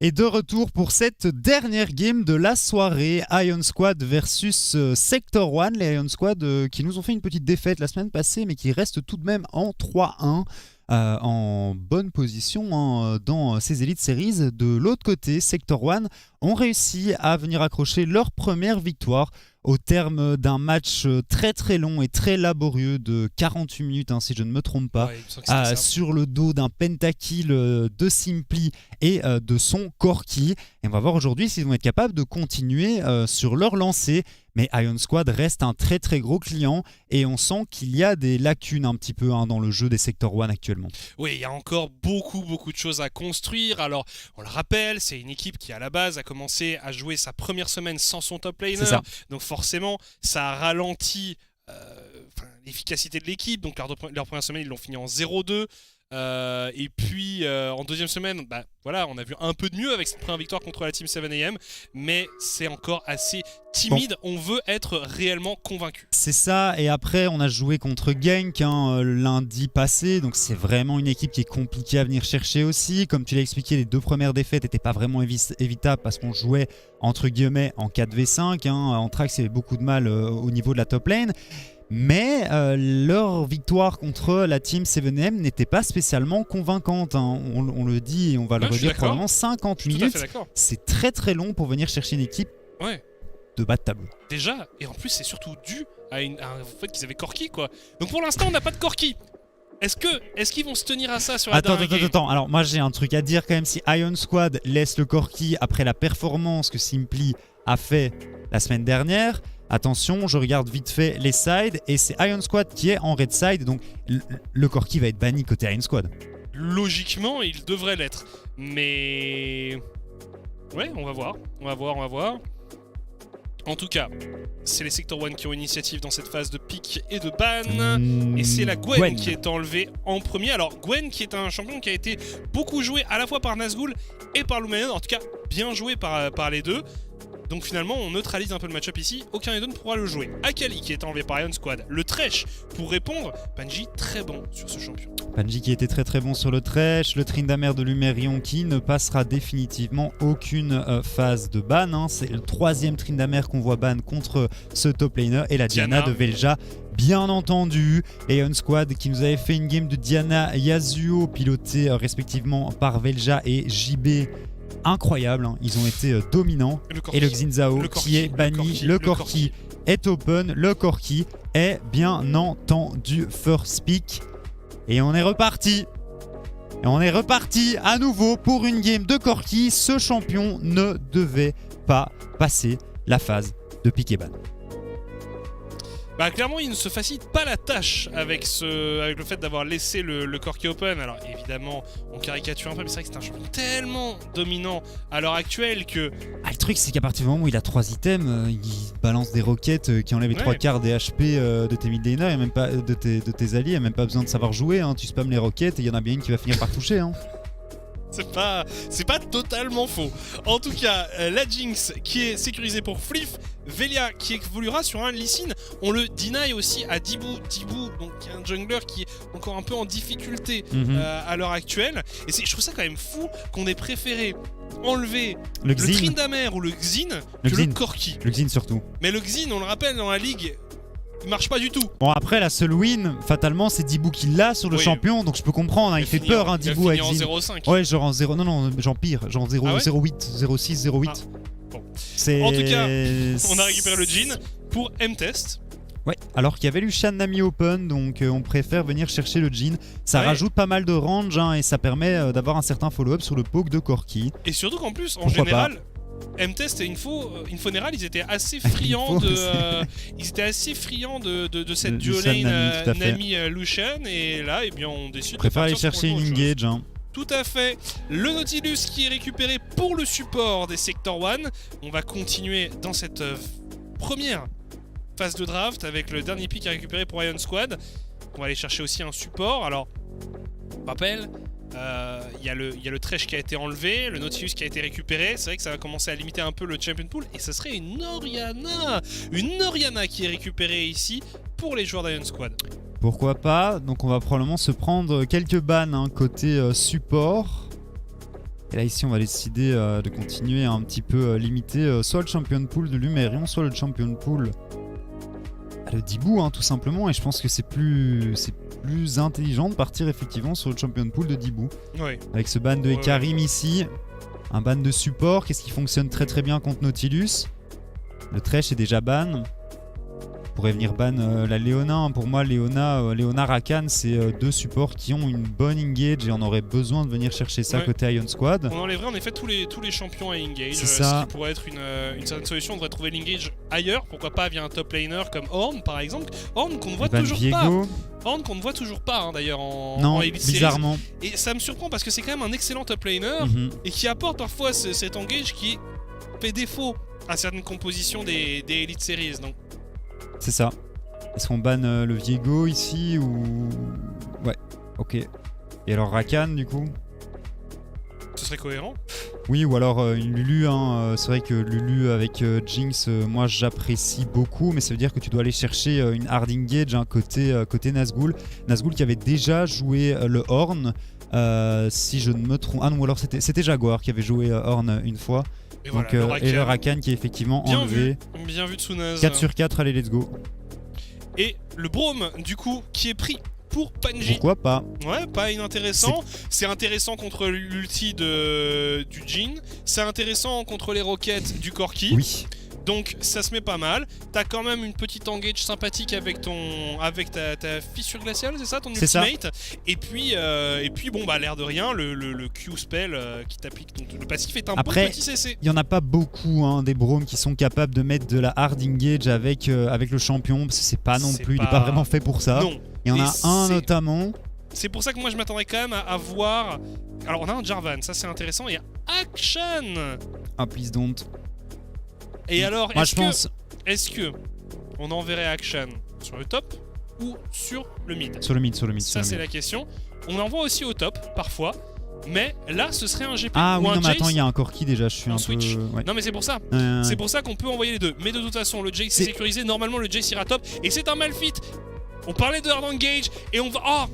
Et de retour pour cette dernière game de la soirée, Ion Squad versus Sector One. Les Ion Squad qui nous ont fait une petite défaite la semaine passée, mais qui restent tout de même en 3-1. En bonne position dans ces Elite Series. De l'autre côté, Sector One ont réussi à venir accrocher leur première victoire au terme d'un match très très long et très laborieux de 48 minutes, si je ne me trompe pas, sur le dos d'un pentakill de Simply et de son Corki. Et on va voir aujourd'hui s'ils vont être capables de continuer sur leur lancée. Mais Ion Squad reste un très très gros client et on sent qu'il y a des lacunes un petit peu dans le jeu des Sector One actuellement. Oui, il y a encore beaucoup de choses à construire. Alors, on le rappelle, c'est une équipe qui à la base a commencé à jouer sa première semaine sans son top laner. Donc forcément, ça a ralenti l'efficacité de l'équipe. Donc leur première semaine, ils l'ont fini en 0-2. Et puis en deuxième semaine, on a vu un peu de mieux avec cette première victoire contre la team 7am, mais c'est encore assez timide. On veut être réellement convaincu. C'est ça, et après on a joué contre Genk lundi passé, donc c'est vraiment une équipe qui est compliquée à venir chercher aussi. Comme tu l'as expliqué, les deux premières défaites n'étaient pas vraiment évitables parce qu'on jouait entre guillemets en 4v5. Anthrax avait beaucoup de mal au niveau de la top lane. Mais leur victoire contre la team 7am n'était pas spécialement convaincante. On le dit et on va le redire probablement, 50 minutes, c'est très très long pour venir chercher une équipe de bas de tableau. Déjà, et en plus c'est surtout dû à un fait qu'ils avaient Corki, quoi. Donc pour l'instant on n'a pas de Corki. Est-ce qu'ils vont se tenir à ça sur la dernière game ? Attends, alors moi j'ai un truc à dire quand même. Si Ion Squad laisse le Corki après la performance que Simply a fait la semaine dernière, attention, je regarde vite fait les sides et c'est Ion Squad qui est en red side, donc le Corki va être banni côté Ion Squad. Logiquement, il devrait l'être. Mais... ouais, on va voir. En tout cas, c'est les Sector One qui ont initiative dans cette phase de pick et de ban. Et c'est la Gwen qui est enlevée en premier. Alors Gwen qui est un champion qui a été beaucoup joué à la fois par Nazgûl et par Luminon. En tout cas, bien joué par les deux. Donc finalement, on neutralise un peu le match-up ici. Aucun des deux ne pourra le jouer. Akali qui est enlevé par Ion Squad. Le Thresh pour répondre. Panji très bon sur ce champion. Panji qui était très très bon sur le Thresh. Le Tryndamere de Lumerion qui ne passera définitivement aucune phase de ban. C'est le troisième Tryndamere qu'on voit ban contre ce top laner. Et la Diana de Vel'Ja, bien entendu. Et Ion Squad qui nous avait fait une game de Diana Yasuo pilotée respectivement par Vel'Ja et JB. Incroyable, ils ont été dominants. Et le Xin Zhao qui est banni, le Corki est open, le Corki est bien entendu first pick. Et on est reparti. Et on est reparti à nouveau pour une game de Corki. Ce champion ne devait pas passer la phase de pick et ban. Clairement, il ne se facilite pas la tâche avec le fait d'avoir laissé le Corki open. Alors évidemment, on caricature un peu, mais c'est vrai que c'est un champion tellement dominant à l'heure actuelle que... le truc, c'est qu'à partir du moment où il a 3 items, il balance des roquettes qui enlèvent les 3 quarts des HP de tes mid laners et même pas de tes alliés. Il n'y a même pas besoin de savoir jouer. Tu spams les roquettes et il y en a bien une qui va finir par toucher. C'est pas totalement faux. En tout cas, la Jinx qui est sécurisée pour Fliff, Velia qui évoluera sur un Lee Sin. On le deny aussi à Dibu, donc un jungler qui est encore un peu en difficulté à l'heure actuelle. Et je trouve ça quand même fou qu'on ait préféré enlever le Tryndamere ou le Xin que le Corki. Le Xin surtout. Mais le Xin, on le rappelle, dans la ligue, il marche pas du tout. Bon, après la seule win, fatalement, c'est Dibu qui l'a sur le champion, donc je peux comprendre. Il fait peur, Dibu avec Xin. 0,5. Ouais, genre en 0. Non, j'en pire. Genre 0,08, 0,6, 0,8. Bon. En tout cas, on a récupéré le Jhin pour M-Test. Ouais, alors qu'il y avait Lucian Nami open, donc on préfère venir chercher le Jhin. Ça rajoute pas mal de range et ça permet d'avoir un certain follow-up sur le poke de Corki. Et surtout qu'en plus, en général, M-Test et Infoneral, ils étaient assez friands de cette duo lane Nami-Lucian. Et là, on décide de préfère aller chercher une engage. Tout à fait. Le Nautilus qui est récupéré pour le support des Sector One. On va continuer dans cette première phase de draft avec le dernier pick à récupérer pour Ion Squad. On va aller chercher aussi un support. Alors, on rappelle, il y a le Thresh qui a été enlevé, le Nautilus qui a été récupéré. C'est vrai que ça va commencer à limiter un peu le Champion Pool. Et ce serait une Orianna qui est récupérée ici pour les joueurs d'Ion Squad. Pourquoi pas? Donc on va probablement se prendre quelques bans côté support. Et là ici on va décider de continuer à un petit peu limiter soit le champion pool de Lumerion, soit le champion pool de Dibou hein, tout simplement. Et je pense que c'est plus intelligent de partir effectivement sur le champion pool de Dibou. Ouais. Avec ce ban de Ekarim ici, un ban de support, qu'est-ce qui fonctionne très très bien contre Nautilus. Le Thresh est déjà ban. Pourrait venir ban la Leona. Hein. Pour moi, Leona Rakan, c'est deux supports qui ont une bonne engage et on aurait besoin de venir chercher ça côté Ion Squad. On enlèverait en effet tous les champions à engage. C'est ça. Ce qui pourrait être une certaine solution. On devrait trouver l'engage ailleurs. Pourquoi pas via un top laner comme Horn par exemple. Horn qu'on ne voit toujours pas. Horn qu'on ne voit toujours pas hein, d'ailleurs en Elite bizarrement. Series. Et ça me surprend parce que c'est quand même un excellent top laner et qui apporte parfois cet engage qui fait défaut à certaines compositions des Elite Series. Donc. C'est ça. Est-ce qu'on banne le Viego ici ou... Ouais, ok. Et alors Rakan du coup? Ce serait cohérent. Oui, ou alors une Lulu. Hein. C'est vrai que Lulu avec Jinx, moi j'apprécie beaucoup, mais ça veut dire que tu dois aller chercher une hard engage hein, côté Nazgûl. Nazgûl qui avait déjà joué le Horn, si je ne me trompe. Ah non, ou alors c'était Jaguar qui avait joué Horn une fois. Et donc, voilà, et le Rakan qui est effectivement bien enlevé. Bien vu de Tsunaz. 4 sur 4, allez, let's go. Et le Braum, du coup, qui est pris pour Panji. Pourquoi pas? Ouais, pas inintéressant. C'est intéressant contre l'ulti du Jhin. C'est intéressant contre les roquettes du Corki. Oui. Donc ça se met pas mal. T'as quand même une petite engage sympathique avec ta fissure glaciale, c'est ça ton ultimate. Et puis bon bah l'air de rien, le Q spell qui t'applique le passif est un bon petit CC. Il y en a pas beaucoup hein, des Braumes qui sont capables de mettre de la hard engage avec le champion parce que c'est pas non plus, il est pas vraiment fait pour ça. Non. Il y en a un notamment. C'est pour ça que moi je m'attendrais quand même à voir. Alors on a un Jarvan, ça c'est intéressant. Et Action. Ah please don't. Et alors, est-ce que on enverrait Action sur le top ou sur le mid? Sur le mid. Ça, c'est la question. On envoie aussi au top, parfois. Mais là, ce serait un GP Ah ou oui, un non, mais Jace. attends, il y a un Corki déjà, je suis un switch. peu... Ouais. Non, mais c'est pour ça. C'est pour ça qu'on peut envoyer les deux. Mais de toute façon, le Jace est sécurisé. Normalement, le Jace ira top. Et c'est un Malphite. On parlait de hard engage. Et on va... Oh,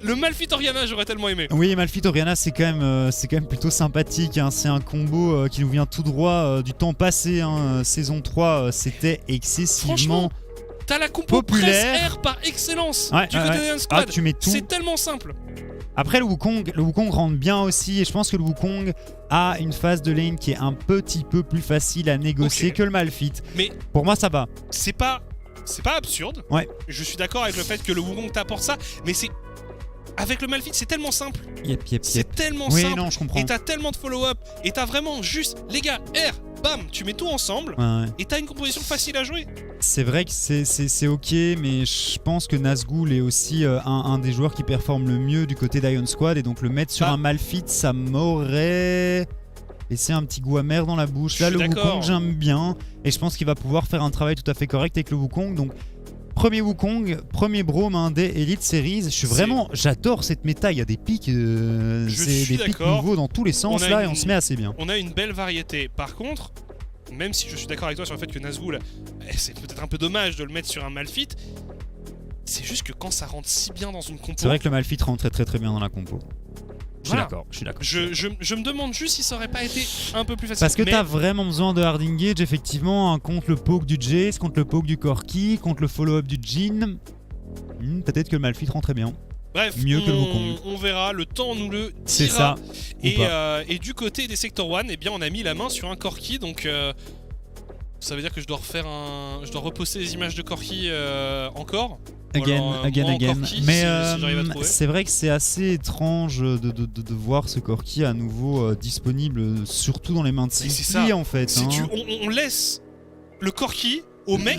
le Malphite Orianna, j'aurais tellement aimé. Oui, Malphite Orianna, c'est quand même plutôt sympathique. Hein. C'est un combo qui nous vient tout droit du temps passé. Hein. Saison 3, c'était excessivement t'as la compo populaire. R par excellence du côté de Ion Squad. Ah, tu mets tout. C'est tellement simple. Après, le Wukong rentre bien aussi. Et je pense que le Wukong a une phase de lane qui est un petit peu plus facile à négocier que le Malphite. Mais pour moi, ça va. C'est pas absurde. Ouais. Je suis d'accord avec le fait que le Wukong t'apporte ça. Mais c'est... Avec le Malphite, c'est tellement simple. C'est tellement simple. Oui, non, je comprends. Et t'as tellement de follow-up. Et t'as vraiment juste, les gars, R, bam, tu mets tout ensemble. Ouais. Et t'as une composition facile à jouer. C'est vrai que c'est ok, mais je pense que Nazgûl est aussi un des joueurs qui performe le mieux du côté d'Ion Squad. Et donc le mettre sur un Malphite, ça m'aurait laissé un petit goût amer dans la bouche. Là, le Wukong, j'aime bien. Et je pense qu'il va pouvoir faire un travail tout à fait correct avec le Wukong. Donc premier Wukong, premier Braum des Elite Series. J'adore cette méta. Il y a des pics, c'est des pics nouveaux dans tous les sens là et on se met assez bien. On a une belle variété. Par contre, même si je suis d'accord avec toi sur le fait que Nazgûl, c'est peut-être un peu dommage de le mettre sur un Malphite. C'est juste que quand ça rentre si bien dans une compo. C'est vrai que le Malphite rentre très très bien dans la compo. Je suis d'accord. Je me demande juste si ça aurait pas été un peu plus facile. Parce que t'as vraiment besoin de hard engage, effectivement, hein, contre le poke du Jace, contre le poke du Corki, contre le follow-up du Jhin. Peut-être que le Malphite rentrait bien. Bref, mieux que le Wukong. On verra, le temps nous le dira. C'est ça. Et du côté des Sector 1, eh bien, on a mis la main sur un Corki, donc ça veut dire que je dois reposter les images de Corki encore. Again. Corki, mais si c'est vrai que c'est assez étrange de voir ce Corki à nouveau disponible, surtout dans les mains de Simply en fait. Hein. On laisse le Corki au mec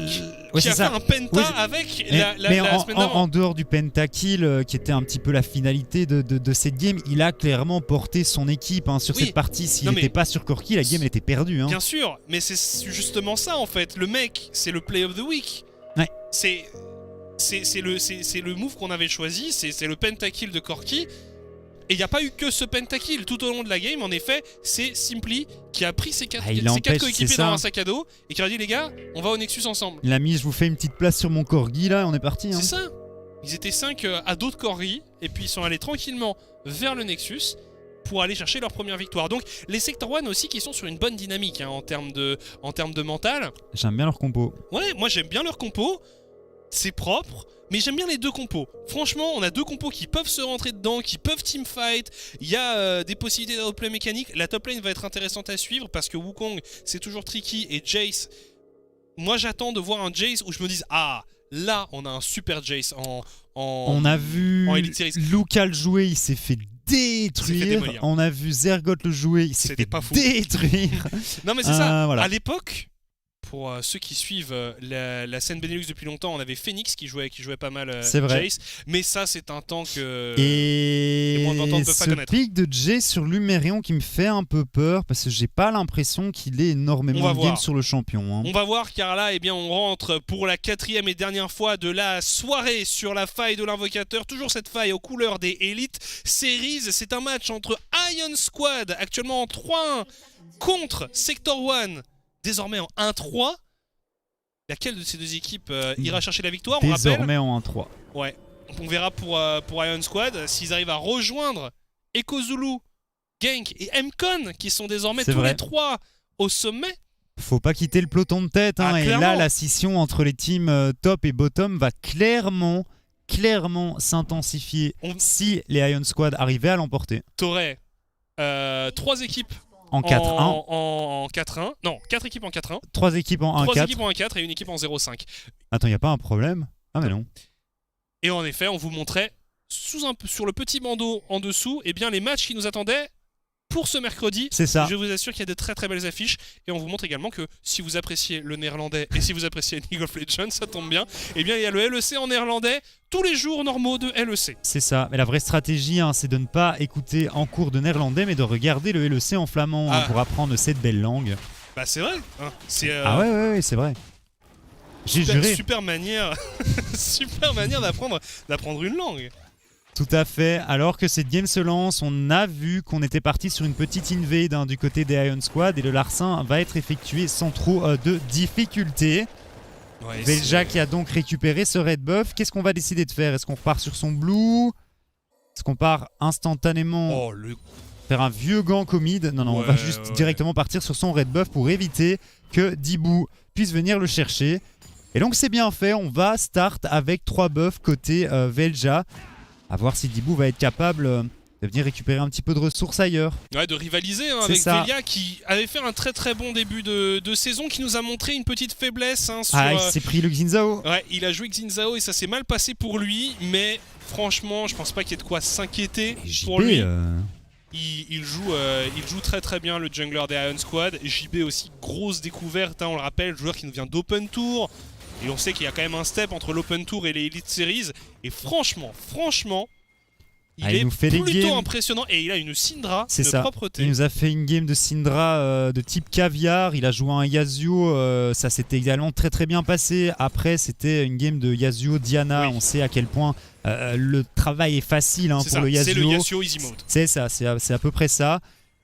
qui a fait un penta avec la semaine d'avant. En dehors du pentakill, qui était un petit peu la finalité de cette game, il a clairement porté son équipe sur cette partie. S'il n'était pas sur Corki, la game était perdue. Hein. Bien sûr, mais c'est justement ça en fait. Le mec, c'est le play of the week. Ouais. C'est le move qu'on avait choisi, c'est le pentakill de Corki. Et il n'y a pas eu que ce pentakill tout au long de la game. En effet, c'est Simply qui a pris ses quatre coéquipiers dans un sac à dos et qui a dit les gars, on va au Nexus ensemble. Il a mis, je vous fais une petite place sur mon corgi là, on est parti. C'est ça. Ils étaient 5 à d'autres corgis et puis ils sont allés tranquillement vers le Nexus pour aller chercher leur première victoire. Donc les Sector One aussi qui sont sur une bonne dynamique hein, en termes de mental. J'aime bien leur compo. Ouais, moi j'aime bien leur compo, c'est propre, mais j'aime bien les deux compos. Franchement, on a deux compos qui peuvent se rentrer dedans, qui peuvent teamfight, il y a des possibilités d'outplay mécanique. La top lane va être intéressante à suivre parce que Wukong c'est toujours tricky et Jace, moi j'attends de voir un Jace où je me dise ah, là on a un super Jace On a vu Luca le jouer, il s'est fait détruire. On a vu Zergot le jouer, il s'est fait détruire. Non mais c'est ça, voilà. À l'époque, pour ceux qui suivent la scène Benelux depuis longtemps, on avait Phoenix qui jouait pas mal Jace. Mais ça, c'est un tank que les moins de 20 ans ne peuvent pas connaître. Ce pic de Jace sur Lumérion qui me fait un peu peur parce que j'ai pas l'impression qu'il ait énormément de game sur le champion. Hein. On va voir car là, eh bien, on rentre pour la 4e et dernière fois de la soirée sur la faille de l'invocateur. Toujours cette faille aux couleurs des Elite Series. C'est un match entre Iron Squad, actuellement en 3-1, contre Sector One. Désormais en 1-3, laquelle de ces deux équipes ira chercher la victoire? Désormais en 1-3. Ouais, on verra pour Iron Squad s'ils arrivent à rejoindre Ekozulu, Genk et Mcon qui sont désormais tous les trois au sommet. Faut pas quitter le peloton de tête hein, et là la scission entre les teams top et bottom va clairement s'intensifier si les Iron Squad arrivaient à l'emporter. T'aurais 3 équipes en 4-1. En 4-1. Non, 4 équipes en 4-1. 3 équipes en 1-4. 3 équipes en 1-4 et une équipe en 0-5. Attends, il n'y a pas un problème? Ah mais non. Et en effet, on vous montrait sur le petit bandeau en dessous eh bien, les matchs qui nous attendaient pour ce mercredi. C'est ça. Je vous assure qu'il y a de très très belles affiches. Et on vous montre également que si vous appréciez le néerlandais et si vous appréciez League of Legends, ça tombe bien. Eh bien, il y a le LEC en néerlandais tous les jours normaux de LEC. C'est ça. Mais la vraie stratégie, hein, c'est de ne pas écouter en cours de néerlandais, mais de regarder le LEC en flamand hein, pour apprendre cette belle langue. Bah c'est vrai. Hein. Ah ouais, c'est vrai. J'ai juré. Super manière, super manière d'apprendre une langue. Tout à fait. Alors que cette game se lance, on a vu qu'on était parti sur une petite invade hein, du côté des Iron Squad et le larcin va être effectué sans trop de difficultés. Ouais, Velja qui a donc récupéré ce red buff. Qu'est-ce qu'on va décider de faire? Est-ce qu'on repart sur son blue? Est-ce qu'on part instantanément faire un vieux gank au mid? Non, on va juste directement partir sur son red buff pour éviter que Dibou puisse venir le chercher. Et donc c'est bien fait, on va start avec 3 buffs côté Velja. À voir si Dibou va être capable de venir récupérer un petit peu de ressources ailleurs. Ouais, de rivaliser hein, avec Velia qui avait fait un très très bon début de saison, qui nous a montré une petite faiblesse. Hein, sur, il s'est pris le Xin-Zhao. Ouais, il a joué Xin-Zhao et ça s'est mal passé pour lui, mais franchement, je pense pas qu'il y ait de quoi s'inquiéter pour lui. Il joue très très bien le jungler des Iron Squad. JB aussi, grosse découverte, hein, on le rappelle, joueur qui nous vient d'Open Tour. Et on sait qu'il y a quand même un step entre l'Open Tour et les Elite Series. Et franchement, il est plutôt impressionnant. Et il a une Syndra de propreté. Il nous a fait une game de Syndra de type caviar. Il a joué un Yasuo. Ça s'était également très très bien passé. Après, c'était une game de Yasuo Diana. On sait à quel point le travail est facile hein, pour le Yasuo. C'est le Yasuo Easy Mode. C'est ça, c'est à peu près ça.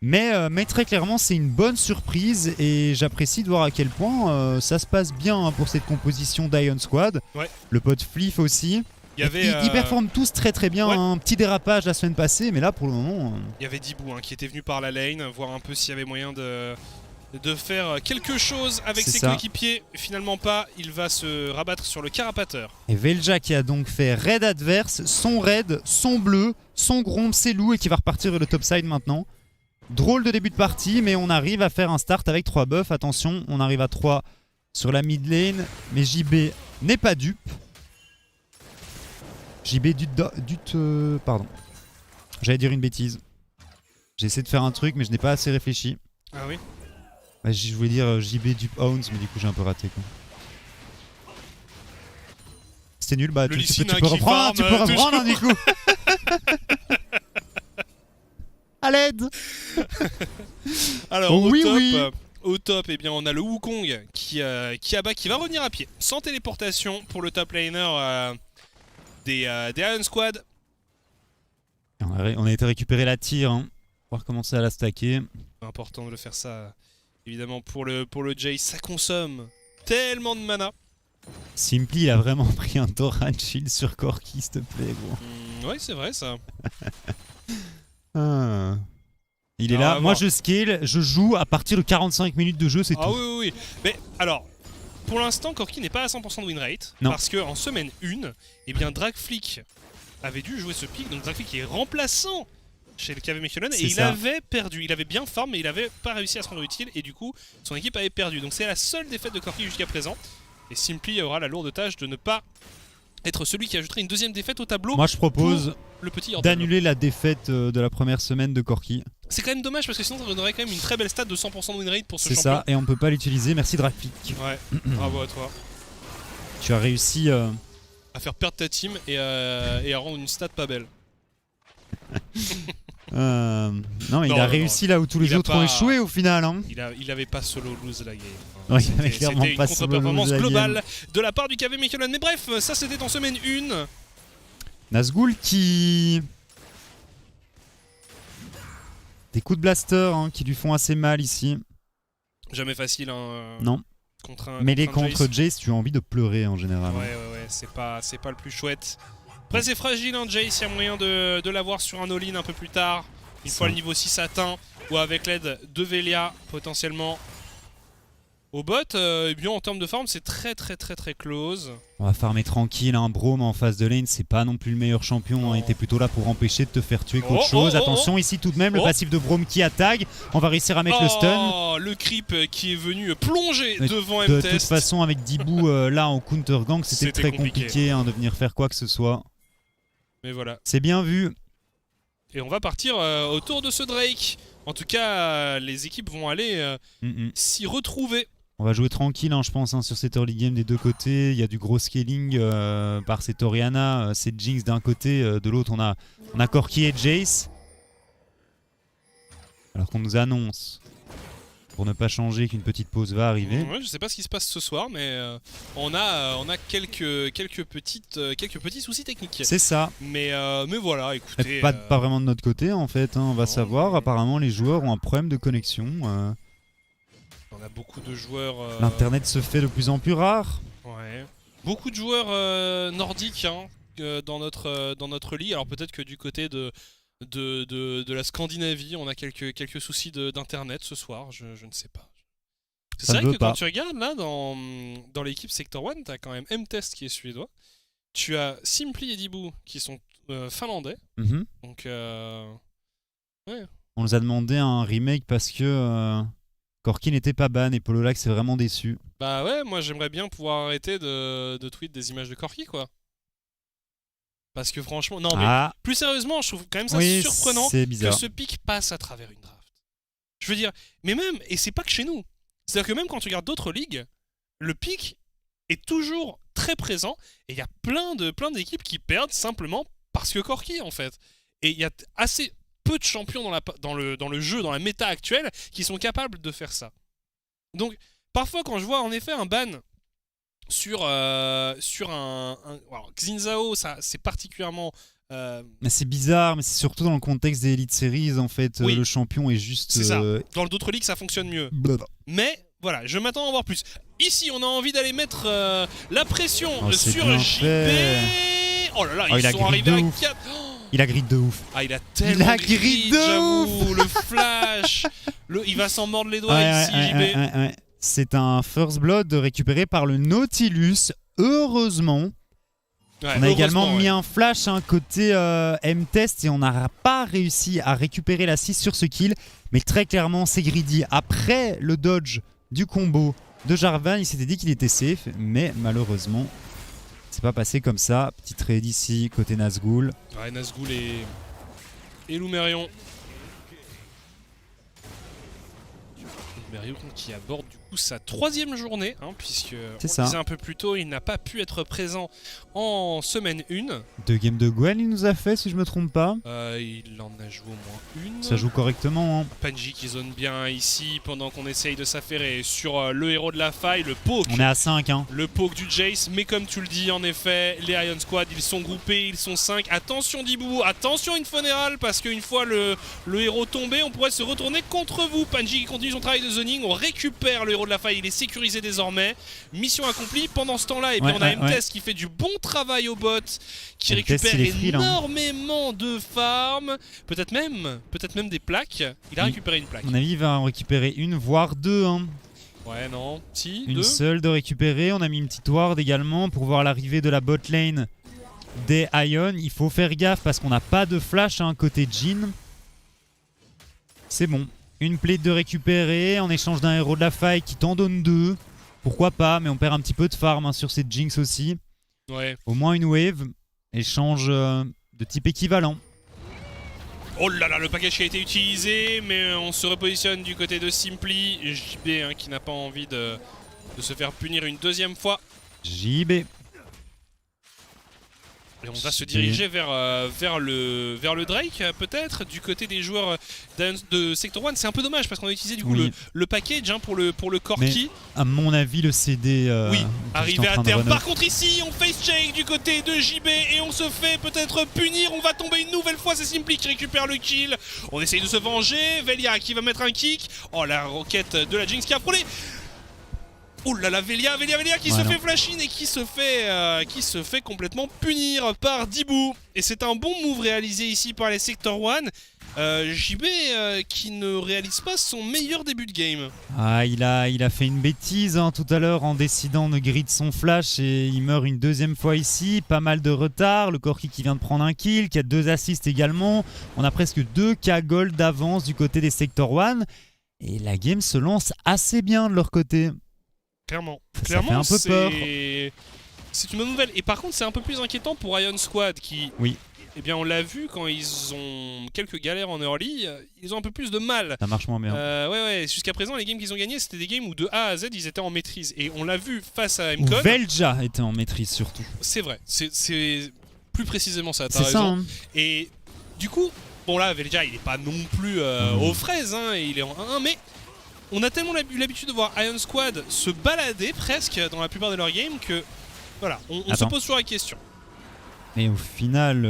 Mais très clairement, c'est une bonne surprise et j'apprécie de voir à quel point ça se passe bien hein, pour cette composition d'Iron Squad. Ouais. Le pote Fliff aussi. Ils performent tous très très bien. Un petit dérapage la semaine passée, mais là pour le moment... Il y avait Dibou hein, qui était venu par la lane, voir un peu s'il y avait moyen de faire quelque chose avec ses coéquipiers. Finalement pas, il va se rabattre sur le carapateur. Et Velja qui a donc fait raid adverse, son raid, son bleu, son gromp, ses loups et qui va repartir vers le topside maintenant. Drôle de début de partie, mais on arrive à faire un start avec 3 buffs. Attention, on arrive à 3 sur la mid lane, mais JB n'est pas dupe. JB pardon. J'allais dire une bêtise. J'ai essayé de faire un truc, mais je n'ai pas assez réfléchi. Ah oui je voulais dire JB dupe Owns, mais du coup j'ai un peu raté quoi. C'était nul, bah tu peux reprendre hein, du coup. À l'aide. Alors au top, eh bien, on a le Wukong qui va revenir à pied, sans téléportation pour le top laner des Iron Squad. On a été récupérer la tire, hein. On va recommencer à la stacker. Important de le faire ça, évidemment, pour le Jace. Ça consomme tellement de mana. Simply, il a vraiment pris un Torrent Shield sur Corki, s'il te plaît, gros. Ouais, c'est vrai ça. Il est là. Moi, je scale, je joue à partir de 45 minutes de jeu, c'est tout. Ah oui. Mais alors, pour l'instant, Corki n'est pas à 100% de win rate. Non. Parce qu'en semaine 1, eh bien, Dragflick avait dû jouer ce pick. Donc Dragflick est remplaçant chez le KV Mechelen. Et il avait perdu. Il avait bien farm, mais il n'avait pas réussi à se rendre utile. Et du coup, son équipe avait perdu. Donc c'est la seule défaite de Corki jusqu'à présent. Et Simply aura la lourde tâche de ne pas être celui qui ajouterait une deuxième défaite au tableau. Moi, je propose d'annuler la défaite de la première semaine de Corki. C'est quand même dommage parce que sinon ça donnerait quand même une très belle stat de 100% de win rate pour ce champion. C'est ça, et on peut pas l'utiliser. Merci Dragflick. Ouais, bravo à toi. Tu as réussi à faire perdre ta team et à rendre une stat pas belle. Non, mais il a réussi là où tous les autres ont échoué au final. Hein. Il avait pas solo lose la game. Ouais, c'était une contre-performance globale de la part du KV Mechelen. Mais bref, ça c'était en semaine 1. Nazgûl qui... Des coups de blaster hein, qui lui font assez mal ici. Jamais facile. Hein, non. Mêlé contre Jace, tu as envie de pleurer en général. Ouais, c'est pas le plus chouette. Après c'est fragile hein, Jace, il y a moyen de l'avoir sur un all-in un peu plus tard. Une fois le niveau 6 atteint, ou avec l'aide de Velia potentiellement. Au bot, eh bien en termes de forme c'est très close. On va farmer tranquille, hein. Braum en face de lane, c'est pas non plus le meilleur champion, hein. Il était plutôt là pour empêcher de te faire tuer qu'autre chose. Attention ici tout de même, le passif de Braum qui attaque, on va réussir à mettre le stun. Le creep qui est venu plonger devant M-Test. De toute façon avec Dibou là en counter gank, c'était très compliqué hein, de venir faire quoi que ce soit. Mais voilà. C'est bien vu. Et on va partir autour de ce Drake. En tout cas, les équipes vont aller s'y retrouver. On va jouer tranquille, hein, je pense, hein, sur cette early game des deux côtés. Il y a du gros scaling par cette Orianna. C'est Jinx d'un côté, de l'autre, on a Corki et Jace. Alors qu'on nous annonce, pour ne pas changer, qu'une petite pause va arriver. Ouais, je sais pas ce qui se passe ce soir, mais on a quelques petits soucis techniques. C'est ça. Mais voilà, écoutez. Pas vraiment de notre côté, en fait. Hein, on va savoir. Apparemment, les joueurs ont un problème de connexion. On a beaucoup de joueurs... L'internet se fait de plus en plus rare. Ouais. Beaucoup de joueurs nordiques hein, dans notre ligue. Alors peut-être que du côté de la Scandinavie, on a quelques soucis d'internet ce soir. Je ne sais pas. C'est vrai que quand tu regardes là dans l'équipe Sector 1, tu as quand même M-Test qui est suédois. Tu as Simply et Dibou qui sont finlandais. Donc ouais. On nous a demandé un remake parce que... Corki n'était pas ban et Pololac s'est vraiment déçu. Bah ouais, moi j'aimerais bien pouvoir arrêter de tweet des images de Corki quoi. Parce que franchement, non mais plus sérieusement, je trouve quand même ça surprenant que ce pick passe à travers une draft. Je veux dire, mais même, et c'est pas que chez nous. C'est-à-dire que même quand tu regardes d'autres ligues, le pick est toujours très présent et il y a plein d'équipes qui perdent simplement parce que Corki en fait. Et il y a assez... peu de champions dans le jeu, dans la méta actuelle, qui sont capables de faire ça. Donc, parfois, quand je vois en effet un ban sur un alors, Xin-Zhao, ça c'est particulièrement... Mais c'est bizarre, mais c'est surtout dans le contexte des Elite Series, en fait. Le champion est juste... C'est ça. Dans d'autres ligues, ça fonctionne mieux. Mais, voilà, je m'attends à en voir plus. Ici, on a envie d'aller mettre la pression sur JB. Oh là là, ils sont arrivés à 4... Il a grid de ouf. Ah, il a tellement grid de ouf. Le flash. Il va s'en mordre les doigts ici, JB. C'est un first blood récupéré par le Nautilus. Heureusement. On a également mis un flash côté M-Test et on n'a pas réussi à récupérer l'assist sur ce kill. Mais très clairement, c'est greedy. Après le dodge du combo de Jarvan, il s'était dit qu'il était safe. Mais malheureusement... c'est pas passé comme ça. Petit trade ici, côté Nazgûl. Ouais, Nazgûl et Lumerion. Lumerion qui aborde du coup sa 3e journée, hein, puisque on le disait un peu plus tôt, il n'a pas pu être présent en semaine 1. 2 games de Gwen il nous a fait si je me trompe pas. Il en a joué au moins une. Ça joue correctement. Hein. Panji qui zone bien ici pendant qu'on essaye de s'affairer sur le héros de la faille, le poke. On est à 5 hein. Le poke du Jace, mais comme tu le dis en effet, les Iron Squad ils sont groupés, ils sont 5. Attention Dibou, attention Infoneral, parce qu'une fois le héros tombé, on pourrait se retourner contre vous. Panji qui continue son travail de zoning, on récupère le héros héros de la faille il est sécurisé désormais. Mission accomplie. Pendant ce temps-là, on a MTS qui fait du bon travail au bot, qui récupère énormément de farm, peut-être même des plaques. Il a récupéré une plaque. À mon avis, il va en récupérer une, voire deux. Hein. Ouais, non, si, une deux. Seule de récupérer. On a mis une petite ward également pour voir l'arrivée de la bot lane des Ion. Il faut faire gaffe parce qu'on n'a pas de flash côté Jhin. C'est bon. Une plate de récupérer en échange d'un héros de la faille qui t'en donne deux. Pourquoi pas, mais on perd un petit peu de farm sur cette Jinx aussi. Ouais. Au moins une wave. Échange de type équivalent. Oh là là, le package qui a été utilisé, mais on se repositionne du côté de Simply. JB qui n'a pas envie de se faire punir une deuxième fois. JB. Et on va se diriger vers le Drake peut-être du côté des joueurs de Sector 1. C'est un peu dommage parce qu'on a utilisé du coup le package pour le Corki. Mais à mon avis le CD arrivé à terme. Par contre ici on face check du côté de JB et on se fait peut-être punir. On va tomber une nouvelle fois. C'est Simply qui récupère le kill. On essaye de se venger. Velia qui va mettre un kick. Oh la roquette de la Jinx qui a frôlé. Oh là là, Velia qui se fait flash in et qui se fait complètement punir par Dibou. Et c'est un bon move réalisé ici par les Sector 1. JB qui ne réalise pas son meilleur début de game. Ah, il a fait une bêtise tout à l'heure en décidant de grid son flash et il meurt une deuxième fois ici. Pas mal de retard, le Corki qui vient de prendre un kill, qui a 2 assists également. On a presque 2K gold d'avance du côté des Sector 1. Et la game se lance assez bien de leur côté. Clairement, ça fait un peu peur. C'est une bonne nouvelle. Et par contre, c'est un peu plus inquiétant pour Ion Squad qui, eh bien, on l'a vu quand ils ont quelques galères en early, ils ont un peu plus de mal. Ça marche moins bien. Ouais. Jusqu'à présent, les games qu'ils ont gagnés, c'était des games où de A à Z, ils étaient en maîtrise. Et on l'a vu face à MCON. Où Velja était en maîtrise surtout. C'est vrai. C'est plus précisément ça. C'est ça. Et du coup, bon là, Velja, il est pas non plus aux fraises. Il est en 1-1, mais on a tellement eu l'habitude de voir Ion Squad se balader presque dans la plupart de leurs games que voilà, on se pose toujours la question. Mais au final,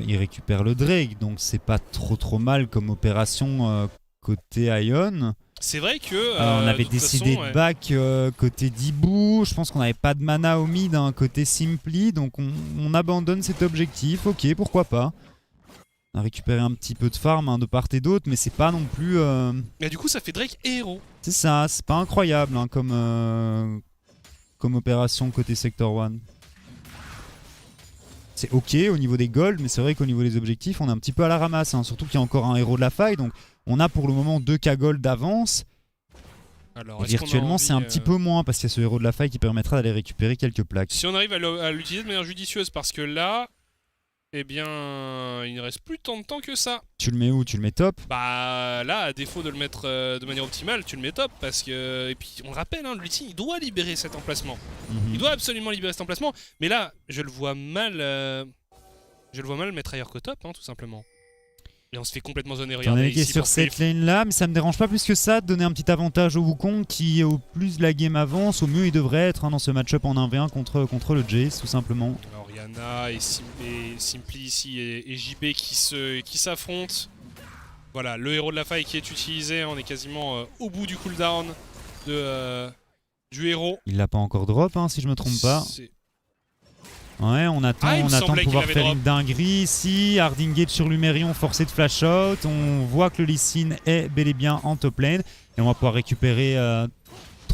il récupère le Drake, donc c'est pas trop mal comme opération côté Ion. C'est vrai que on avait décidé de back côté Dibou. Je pense qu'on n'avait pas de mana au mid côté Simply, donc on abandonne cet objectif. Ok, pourquoi pas. On a récupéré un petit peu de farm de part et d'autre, mais c'est pas non plus... Mais du coup, ça fait Drake et héros. C'est ça, c'est pas incroyable comme opération côté Sector 1. C'est ok au niveau des golds, mais c'est vrai qu'au niveau des objectifs, on est un petit peu à la ramasse. Surtout qu'il y a encore un héros de la faille, donc on a pour le moment 2K gold d'avance. Alors, virtuellement, c'est un petit peu moins, parce qu'il y a ce héros de la faille qui permettra d'aller récupérer quelques plaques. Si on arrive à l'utiliser de manière judicieuse, parce que là... Eh bien, il ne reste plus tant de temps que ça. Tu le mets où? Tu le mets top? Bah là, à défaut de le mettre de manière optimale, tu le mets top parce que... Et puis on le rappelle, Lutin, il doit libérer cet emplacement. Il doit absolument libérer cet emplacement. Mais là, je le vois mal mettre ailleurs que top, tout simplement. Et on se fait complètement zoner. On est sur cette lane là, mais ça me dérange pas plus que ça de donner un petit avantage au Wukong qui, au plus la game avance, au mieux il devrait être dans ce match-up en 1v1 contre le Jace, tout simplement. Alors Yana et Simply ici et JB qui s'affrontent. Voilà, le héros de la faille qui est utilisé, on est quasiment au bout du cooldown du héros. Il l'a pas encore drop, si je me trompe pas. Ouais, on attend de pouvoir faire une dinguerie ici. Hard engage sur Lumerion, forcé de flash out. On voit que le Lee Sin est bel et bien en top lane. Et on va pouvoir récupérer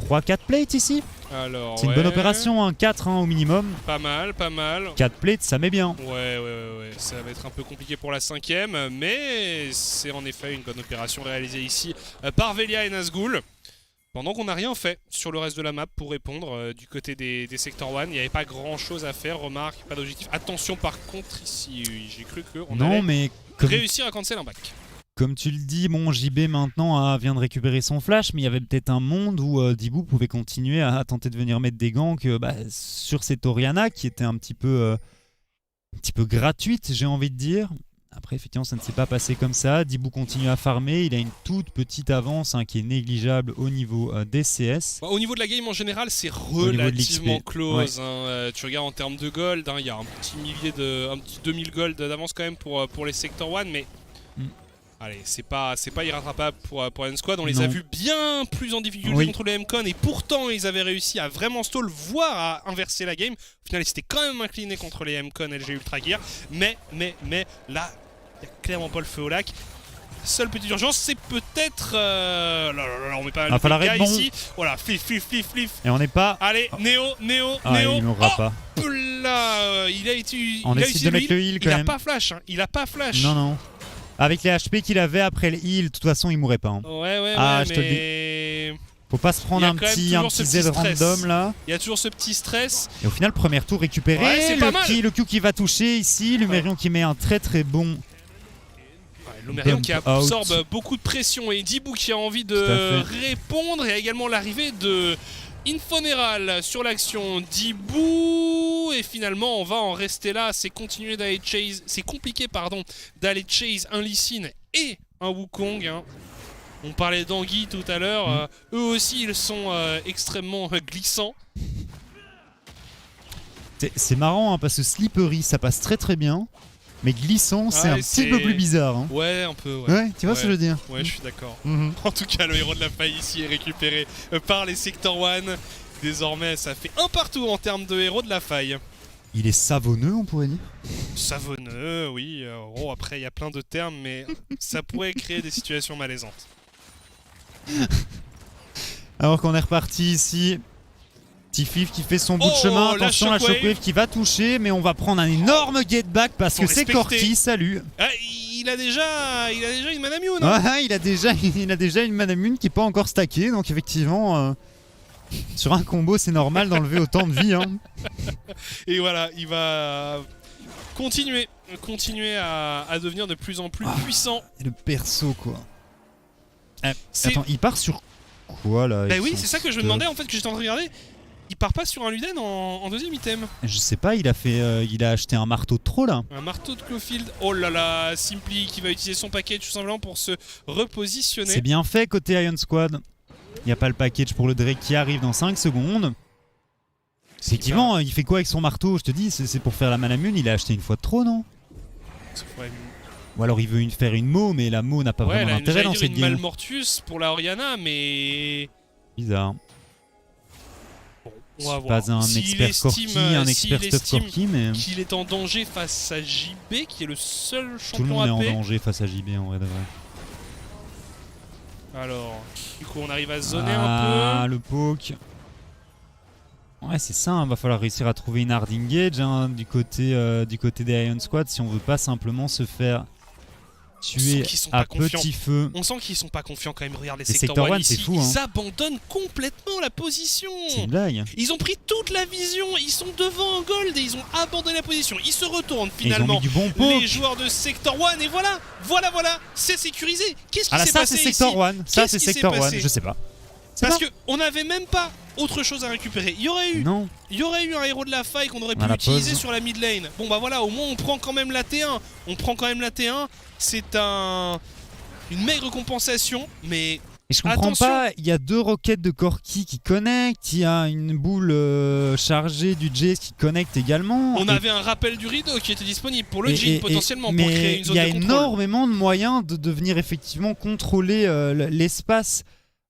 3-4 plates ici. C'est une bonne opération, 4 au minimum. Pas mal. 4 plates, ça met bien. Ouais. Ça va être un peu compliqué pour la 5ème. Mais c'est en effet une bonne opération réalisée ici par Velia et Nazgûl. Pendant qu'on n'a rien fait sur le reste de la map pour répondre du côté des Sector 1, il n'y avait pas grand chose à faire, remarque, pas d'objectif. Attention par contre ici, j'ai cru qu'on allait réussir à cancel un back. Comme tu le dis, bon, JB maintenant vient de récupérer son flash, mais il y avait peut-être un monde où Dibou pouvait continuer à tenter de venir mettre des ganks sur cette Orianna qui était un petit peu gratuite, j'ai envie de dire. Après, effectivement, ça ne s'est pas passé comme ça. Dibou continue à farmer. Il a une toute petite avance qui est négligeable au niveau des CS. Au niveau de la game en général, c'est relativement close. Ouais. Tu regardes en termes de gold, il y a un petit 2000 gold d'avance quand même pour les Sector 1. Mais Allez, c'est pas irrattrapable pour Iron Squad. On les Non. a vus bien plus en difficulté Oui. contre le MCon et pourtant ils avaient réussi à vraiment stall, voire à inverser la game. Au final, ils s'étaient quand même inclinés contre les MCon LG Ultra Gear. Mais là, il n'y a clairement pas le feu au lac. Seule petite urgence, c'est peut-être. Là, on met pas mal de falloir dégâts être bon. ici. Voilà, flif. Et on n'est pas. Allez, Néo. Ah, il mourra pas. Là, il a été. On il a essaie utilisé de mettre le heal il quand a même. pas flash. Il a pas flash. Non. Avec les HP qu'il avait après le heal, de toute façon, il mourrait pas. Hein. Ouais, Ah, je te le mais. Faut pas se prendre Il y a un quand même petit toujours ce Z petit stress. random là. Il y a toujours ce petit stress. Et au final, premier tour récupéré. Ouais, c'est pas mal. Le Q qui va toucher ici. Lumerion qui met un très bon. Lomérion Bump qui out. absorbe beaucoup de pression et Dibou qui a envie Tout à de fait. répondre. Il y a également l'arrivée de Infoneral sur l'action Dibou. Et finalement, on va en rester là. C'est continuer d'aller chase. C'est compliqué, d'aller chase un Lee Sin et un Wukong. Hein. On parlait d'Anguille tout à l'heure. Eux aussi, ils sont extrêmement glissants. C'est marrant hein, parce que Slippery ça passe très bien. Mais glissant, c'est un petit peu plus bizarre. Hein. Ouais, un peu. Ouais, tu vois ce que je veux dire. Ouais, je suis d'accord. Mhm. En tout cas, le héros de la faille ici est récupéré par les Sector 1. Désormais, ça fait un partout en termes de héros de la faille. Il est savonneux, on pourrait dire. Savonneux, oui. Après, il y a plein de termes, mais ça pourrait créer des situations malaisantes. Alors qu'on est reparti ici. Tifif qui fait son bout de Oh, chemin. la Attention, la Shockwave qui va toucher, mais on va prendre un énorme get back parce Faut que c'est respecter. Corki. Salut. Ah, il a déjà une Manamune. Hein. Ouais, il a déjà une Manamune qui n'est pas encore stackée, donc effectivement, sur un combo, c'est normal d'enlever autant de vie. Hein. Et voilà, il va continuer à devenir de plus en plus puissant. Et le perso, quoi. C'est- Attends, il part sur quoi là Bah avec oui, son c'est ça que je me stuff demandais en fait, que j'étais en train de regarder. Il part pas sur un Luden en deuxième item. Je sais pas, il a acheté un marteau de trop là. Un marteau de Clofield. Oh là là, Simply qui va utiliser son package tout simplement pour se repositionner. C'est bien fait côté Iron Squad. Il n'y a pas le package pour le Drake qui arrive dans 5 secondes. Effectivement, il fait quoi avec son marteau? Je te dis, c'est pour faire la Manamune, il a acheté une fois de trop, non? Ouais, Ou alors il veut faire une Mo, mais la Mo n'a pas vraiment d'intérêt dans cette une game. Malmortus pour la Oriana, mais... Bizarre. Bon, Je on va suis voir. pas un S'il expert estime, Corki, un s'il expert stuff estime Corki, mais qu'il est en danger face à JB, qui est le seul tout le champion monde est AP. en danger face à JB en vrai de vrai. Alors, du coup, on arrive à zoner Ah, un peu. le poke. Ouais, c'est ça, il va falloir réussir à trouver une hard engage hein, du côté des Iron Squad si on veut pas simplement se faire tuer qu'ils sont à pas confiants. petit feu. On sent qu'ils sont pas confiants quand même. Regarde les Les Sector Sector 1 1, ici. c'est fou, hein. Ils abandonnent complètement la position. C'est une blague. Ils ont pris toute la vision. Ils sont devant en gold et ils ont abandonné la position. Ils se retournent Et ils ont finalement. mis du bon poke. Les joueurs de Sector 1 et voilà, c'est sécurisé. Qu'est-ce qui Ah là, s'est ça passé c'est Sector ici 1. Ça Qu'est-ce c'est qui s'est Sector 1. passé Je sais pas. Parce qu'on n'avait même pas autre chose à récupérer. Il y aurait eu Non. un héros de la faille qu'on aurait pu À la utiliser pause. sur la mid lane. Bon bah voilà, au moins on prend quand même la T1. C'est une maigre compensation, mais Et je comprends attention. pas, il y a 2 roquettes de Corki qui connectent, il y a une boule chargée du Jace qui connecte également. on Et- avait un rappel du rideau qui était disponible pour le et- Jhin et- potentiellement pour mais créer une zone il y a de contrôle. énormément de moyens de venir effectivement contrôler l'espace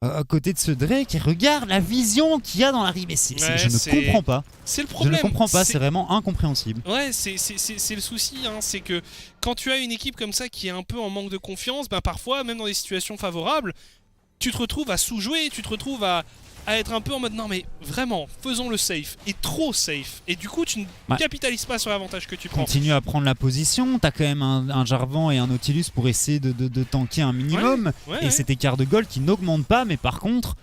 à côté de ce Drake. Et regarde la vision qu'il y a dans la rive. Mais Ouais, je ne comprends pas. C'est le Je problème. ne comprends pas, c'est vraiment incompréhensible. Ouais, c'est le souci, hein, c'est que quand tu as une équipe comme ça qui est un peu en manque de confiance, ben parfois, même dans des situations favorables, tu te retrouves à sous-jouer, tu te retrouves à être un peu en mode non mais vraiment, faisons le safe, et trop safe, et du coup tu ne Ouais. capitalises pas sur l'avantage que tu prends. Continue à prendre la position, t'as quand même un Jarvan et un Nautilus pour essayer de tanker un minimum. Ouais, Et ouais. cet écart de gold qui n'augmente pas, mais par contre,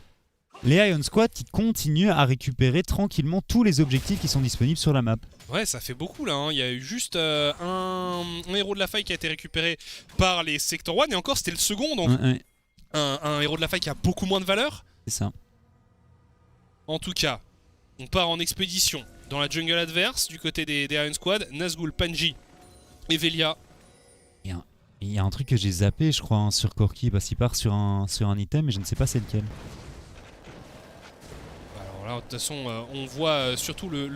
les Iron Squad qui continuent à récupérer tranquillement tous les objectifs qui sont disponibles sur la map. Ouais, ça fait beaucoup là, hein. Il y a eu juste un héros de la faille qui a été récupéré par les Sector 1, et encore c'était le second, donc Ouais, un héros de la faille qui a beaucoup moins de valeur. c'est ça. En tout cas, on part en expédition dans la jungle adverse du côté des Iron Squad. Nazgûl, Panji et Velia. Il y a un truc que j'ai zappé, je crois, hein, sur Corki, parce qu'il part sur un item, mais je ne sais pas c'est lequel. Alors là, De toute façon, on voit surtout le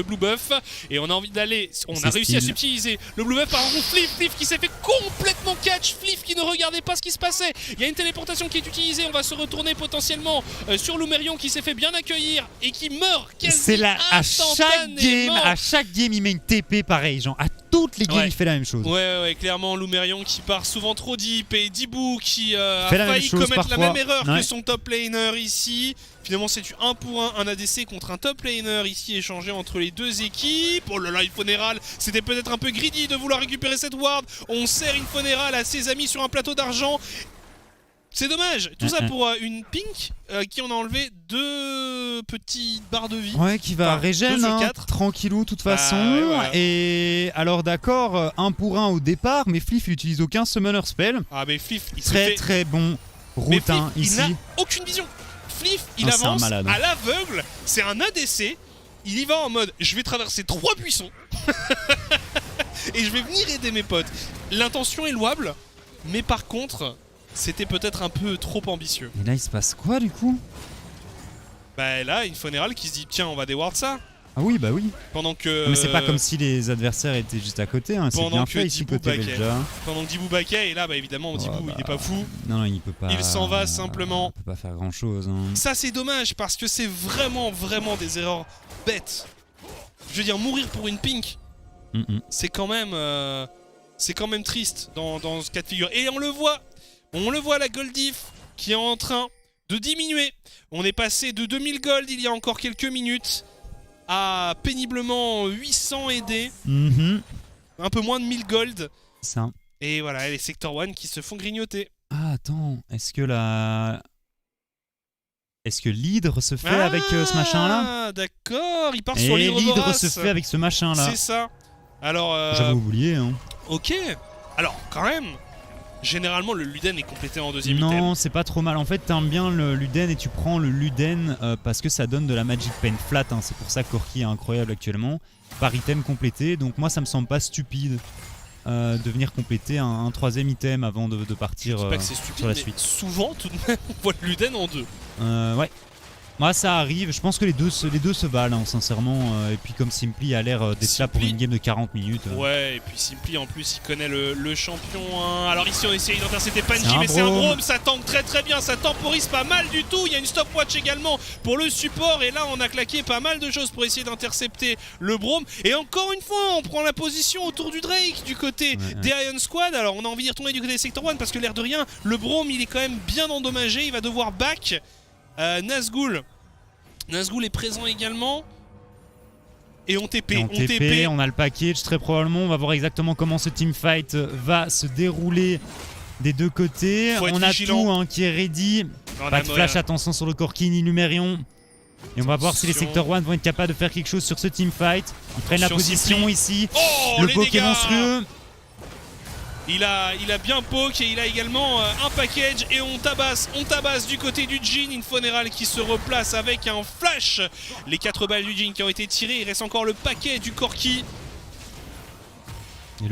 blue buff et on a envie d'aller. On a réussi à subtiliser le blue buff par contre Fliff qui s'est fait complètement catch. Fliff qui ne regardait pas ce qui se passait. Il y a une téléportation qui est utilisée. On va se retourner potentiellement sur Lumerion qui s'est fait bien accueillir et qui meurt quasi instantanément. À chaque game, il met une TP pareil. Genre à toutes les games, il fait la même chose. Ouais, clairement, Lumerion qui part souvent trop deep et Dibou qui a failli commettre la même erreur que son top laner ici. Finalement, c'est du 1 pour 1 ADC contre un top laner ici échangé entre les deux équipes. Oh là là, Infoneral, c'était peut-être un peu greedy de vouloir récupérer cette ward. On sert Infoneral à ses amis sur un plateau d'argent. C'est dommage, tout ça pour une Pink qui en a enlevé 2 petites barres de vie. Ouais, qui va régène, tranquillou de toute façon. Voilà. Et alors d'accord, 1 pour 1 au départ, mais Fliff il utilise aucun summoner spell. Ah mais Fliff, il très bon route ici. Il n'a aucune vision. Fliff, il avance à l'aveugle, c'est un ADC, il y va en mode je vais traverser 3 buissons et je vais venir aider mes potes. L'intention est louable, mais par contre, c'était peut-être un peu trop ambitieux. Et là, il se passe quoi du coup? Bah là, Infoneral qui se dit tiens, on va déward ça. Ah oui, bah oui. Pendant que. Mais c'est pas comme si les adversaires étaient juste à côté, hein. C'est bien fait ici côté Belja. Pendant que Dibou baquet, et là, bah évidemment, Dibou il est pas fou. Non, il peut pas. Il s'en va simplement. Il peut pas faire grand chose. Hein. Ça, c'est dommage parce que c'est vraiment des erreurs bêtes. Je veux dire, mourir pour une pink, c'est quand même triste dans ce cas de figure. Et on le voit la Goldif qui est en train de diminuer. On est passé de 2000 gold il y a encore quelques minutes à péniblement 800 aidés. Un peu moins de 1000 gold. Ça. Et voilà, les Sector 1 qui se font grignoter. Ah attends, est-ce que l'hydre se fait avec ce machin là? Ah d'accord, il part sur l'hydre. Et l'hydre se fait avec ce machin là. C'est ça. Alors j'avais oublié hein. Ok. Alors quand même, généralement le Luden est complété en deuxième item. Non, c'est pas trop mal. En fait, t'aimes bien le Luden et tu prends le Luden parce que ça donne de la Magic Pen flat. Hein. C'est pour ça que Corki est incroyable actuellement. Par item complété. Donc moi, ça me semble pas stupide de venir compléter un 3ème item avant de partir stupide, sur la suite. Souvent, tout de même, on voit le Luden en 2. Ouais. Moi, ça arrive. Je pense que les deux se valent, hein, sincèrement. Et puis, comme Simply a l'air d'être là pour une game de 40 minutes. Ouais, et puis Simply, en plus, il connaît le champion. Hein. Alors ici, on essaye d'intercepter Panji, mais c'est un Brome. Ça tank très bien. Ça temporise pas mal du tout. Il y a une stopwatch également pour le support. Et là, on a claqué pas mal de choses pour essayer d'intercepter le Brome. Et encore une fois, on prend la position autour du Drake du côté des Ion Squad. Alors, on a envie d'y retourner du côté des Sector 1 parce que l'air de rien, le Brome, il est quand même bien endommagé. Il va devoir back. Nazgûl est présent également. Et on TP. On a le package très probablement. On va voir exactement comment ce teamfight va se dérouler des deux côtés. On a tout hein, qui est ready. Pas de flash, attention sur le Corki ni Lumerion. Et on va voir si les Sector 1 vont être capables de faire quelque chose sur ce teamfight. Ils prennent la position ici. Oh, le poke est monstrueux. Il a bien poke et il a également un package et on tabasse du côté du Jhin. Infoneral qui se replace avec un flash. Les 4 balles du Jhin qui ont été tirées. Il reste encore le paquet du Corki.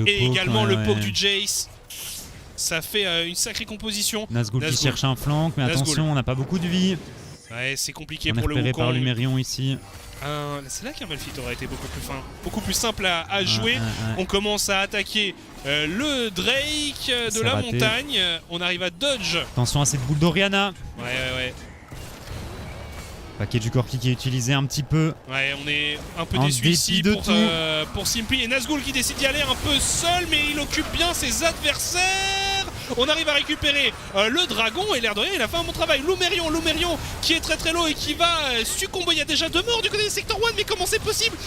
Et également le poke du Jace. Ça fait une sacrée composition. Nazgûl qui cherche un flank, mais attention, on n'a pas beaucoup de vie. Ouais, c'est compliqué on pour le Wukong. par Lumerion ici. C'est là qu'un Malphite aurait été beaucoup plus simple à jouer. On commence à attaquer le Drake de la montagne. On arrive à dodge. Attention à cette boule d'Oriana. Ouais. Paquet du Corki qui est utilisé un petit peu. Ouais, on est un peu déçu ici pour Simply. Et Nazgûl qui décide d'y aller un peu seul, mais il occupe bien ses adversaires. On arrive à récupérer le dragon et l'air de rien, il a fait un bon travail. Lumerion qui est très low et qui va succomber. Il y a déjà 2 morts du côté des Sector 1, mais comment c'est possible?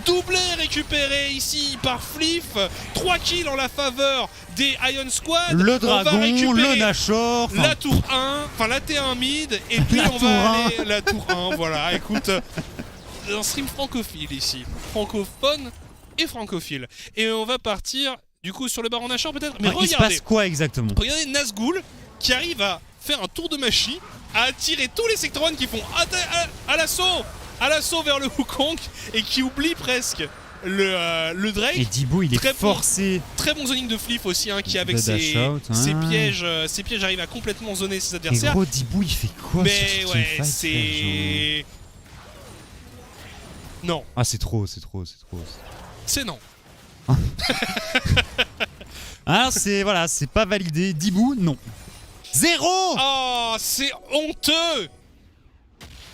Doublé récupéré ici par Fliff. 3 kills en la faveur des Ion Squad. Le dragon, le Nashor. La tour 1, enfin la T1 mid. Et puis on va aller la tour 1. Voilà, écoute, un stream francophile ici. Francophone et francophile. Et on va partir du coup sur le baron Nashor peut-être. Mais regardez, il se passe quoi exactement? Regardez Nazgûl qui arrive à faire un tour de magie, à attirer tous les Sector 1 qui font à l'assaut vers le Wukong et qui oublie presque le Drake. Et Dibou, il est Très forcé. Très bon zoning de Fliff aussi, hein, qui avec De dash out, ses hein. pièges arrive à complètement zoner ses Et adversaires. gros, Dibou, il fait quoi sur Mais ce ouais, teamfight, c'est... Non, Ah, c'est trop. c'est non. Alors, c'est pas validé. Dibou, non. 0. Oh, c'est honteux.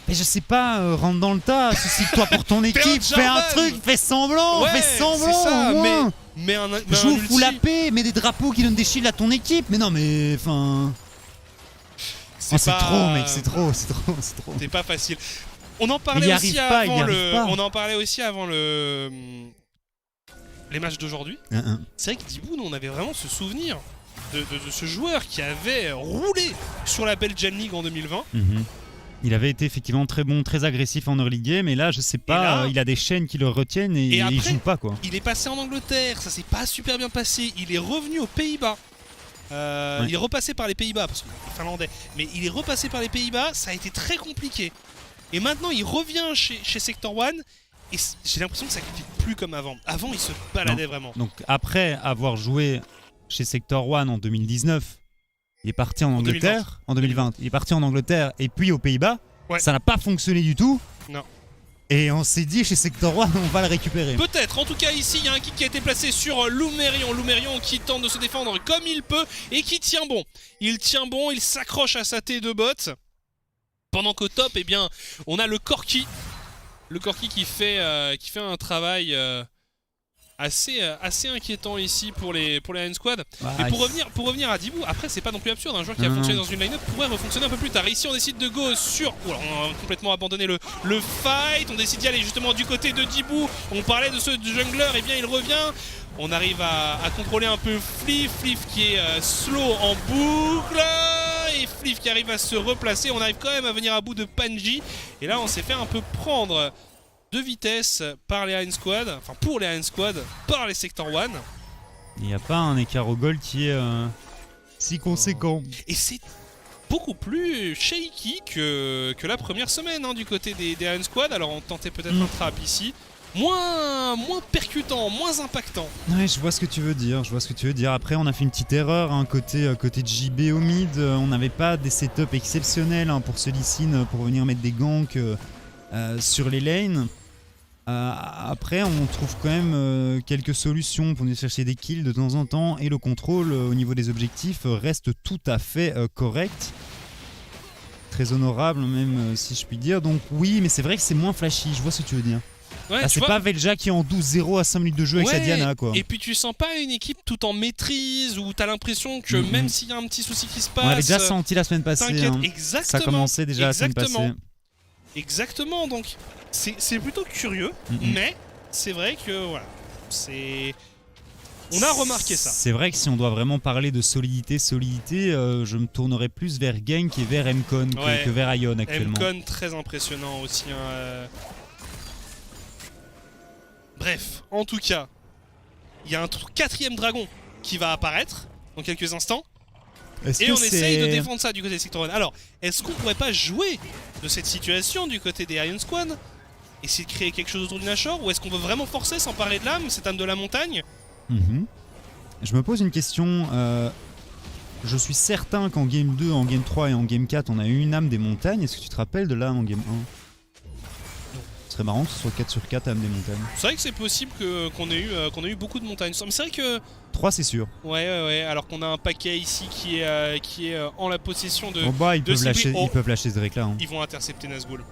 Mais je sais pas, rentre dans le tas, soucie-toi pour ton équipe, fais un Jarvan. truc, fais semblant, Ouais, fais semblant, c'est ça, au moins. mais un Joue ulti, full AP, mets des drapeaux qui donnent des shields à ton équipe, mais non mais enfin... C'est pas... trop mec, c'est trop. C'est pas facile. On en Il parlait y aussi arrive pas, avant il y arrive pas. On en parlait aussi avant les matchs d'aujourd'hui. C'est vrai que Dibou, nous, on avait vraiment ce souvenir de ce joueur qui avait roulé sur la Belgian League en 2020. Il avait été effectivement très bon, très agressif en early game, et là je sais pas, là, il a des chaînes qui le retiennent et après, il joue pas quoi. Il est passé en Angleterre, ça s'est pas super bien passé. Il est revenu aux Pays-Bas. Ouais. Il est repassé par les Pays-Bas parce qu'il est finlandais, mais il est repassé par les Pays-Bas, ça a été très compliqué. Et maintenant il revient chez Sector One et j'ai l'impression que ça ne plus comme avant. Avant il se baladait vraiment. Donc après avoir joué chez Sector One en 2019, il est parti en Angleterre, en 2020. Il est parti en Angleterre et puis aux Pays-Bas. Ouais. Ça n'a pas fonctionné du tout. Non. Et on s'est dit chez Sector One, on va le récupérer. Peut-être, en tout cas ici il y a un kick qui a été placé sur Lumerion. Lumerion qui tente de se défendre comme il peut et qui tient bon. Il tient bon, il s'accroche à sa T de bot. Pendant qu'au top, eh bien, on a le Corki. Le Corki qui fait un travail assez inquiétant ici pour les Iron Squad. Mais pour revenir à Dibou, après c'est pas non plus absurde, un joueur qui a fonctionné dans une line-up pourrait refonctionner un peu plus tard. Ici on décide de go sur... Oh là, on a complètement abandonné le fight, on décide d'y aller justement du côté de Dibou. On parlait de ce jungler, et bien il revient. On arrive à contrôler un peu Fliff qui est slow en boucle. Et Fliff qui arrive à se replacer. On arrive quand même à venir à bout de Panji. Et là on s'est fait un peu prendre de vitesse par les Iron Squad, enfin pour les Iron Squad, par les Sector One. Il n'y a pas un écart au goal qui est si conséquent. Et c'est beaucoup plus shaky que la première semaine hein, du côté des Iron Squad. Alors on tentait peut-être un trap ici. Moins percutant, moins impactant. Ouais, je vois ce que tu veux dire, Après, on a fait une petite erreur hein, côté de JB au mid. On n'avait pas des setups exceptionnels hein, pour ce Lee Sin, pour venir mettre des ganks sur les lanes. Après, on trouve quand même quelques solutions pour venir chercher des kills de temps en temps. Et le contrôle au niveau des objectifs reste tout à fait correct. Très honorable même si je puis dire. Donc oui, mais c'est vrai que c'est moins flashy, je vois ce que tu veux dire. Ouais, c'est pas Velja qui est en 12-0 à 5 minutes de jeu avec sa Diana quoi. Et puis tu sens pas une équipe tout en maîtrise où t'as l'impression que même s'il y a un petit souci qui se passe... On l'avait déjà senti la semaine passée. Hein. Exactement. Ça commençait déjà la semaine passée. Exactement, donc c'est plutôt curieux, mais c'est vrai que voilà, on a remarqué ça. C'est vrai que si on doit vraiment parler de solidité, je me tournerais plus vers Genk et vers Mcon que vers Ion actuellement. Mcon très impressionnant aussi. Hein. Bref, en tout cas, il y a un quatrième dragon qui va apparaître dans quelques instants. Et on essaye de défendre ça du côté des Sector One. Alors, est-ce qu'on pourrait pas jouer de cette situation du côté des Iron Squad? Essayer de créer quelque chose autour du Nashor? Ou est-ce qu'on veut vraiment forcer sans parler de l'âme, cette âme de la montagne? Je me pose une question. Je suis certain qu'en Game 2, en Game 3 et en Game 4, on a eu une âme des montagnes. Est-ce que tu te rappelles de l'âme en Game 1? Ce serait marrant que ce soit 4 sur 4 âme des montagnes. C'est vrai que c'est possible qu'on ait eu beaucoup de montagnes. Mais c'est vrai que... 3 c'est sûr. Ouais. Alors qu'on a un paquet ici qui est en la possession de... Oh bah ils peuvent lâcher ce Drake là. Hein. Ils vont intercepter Nazgûl.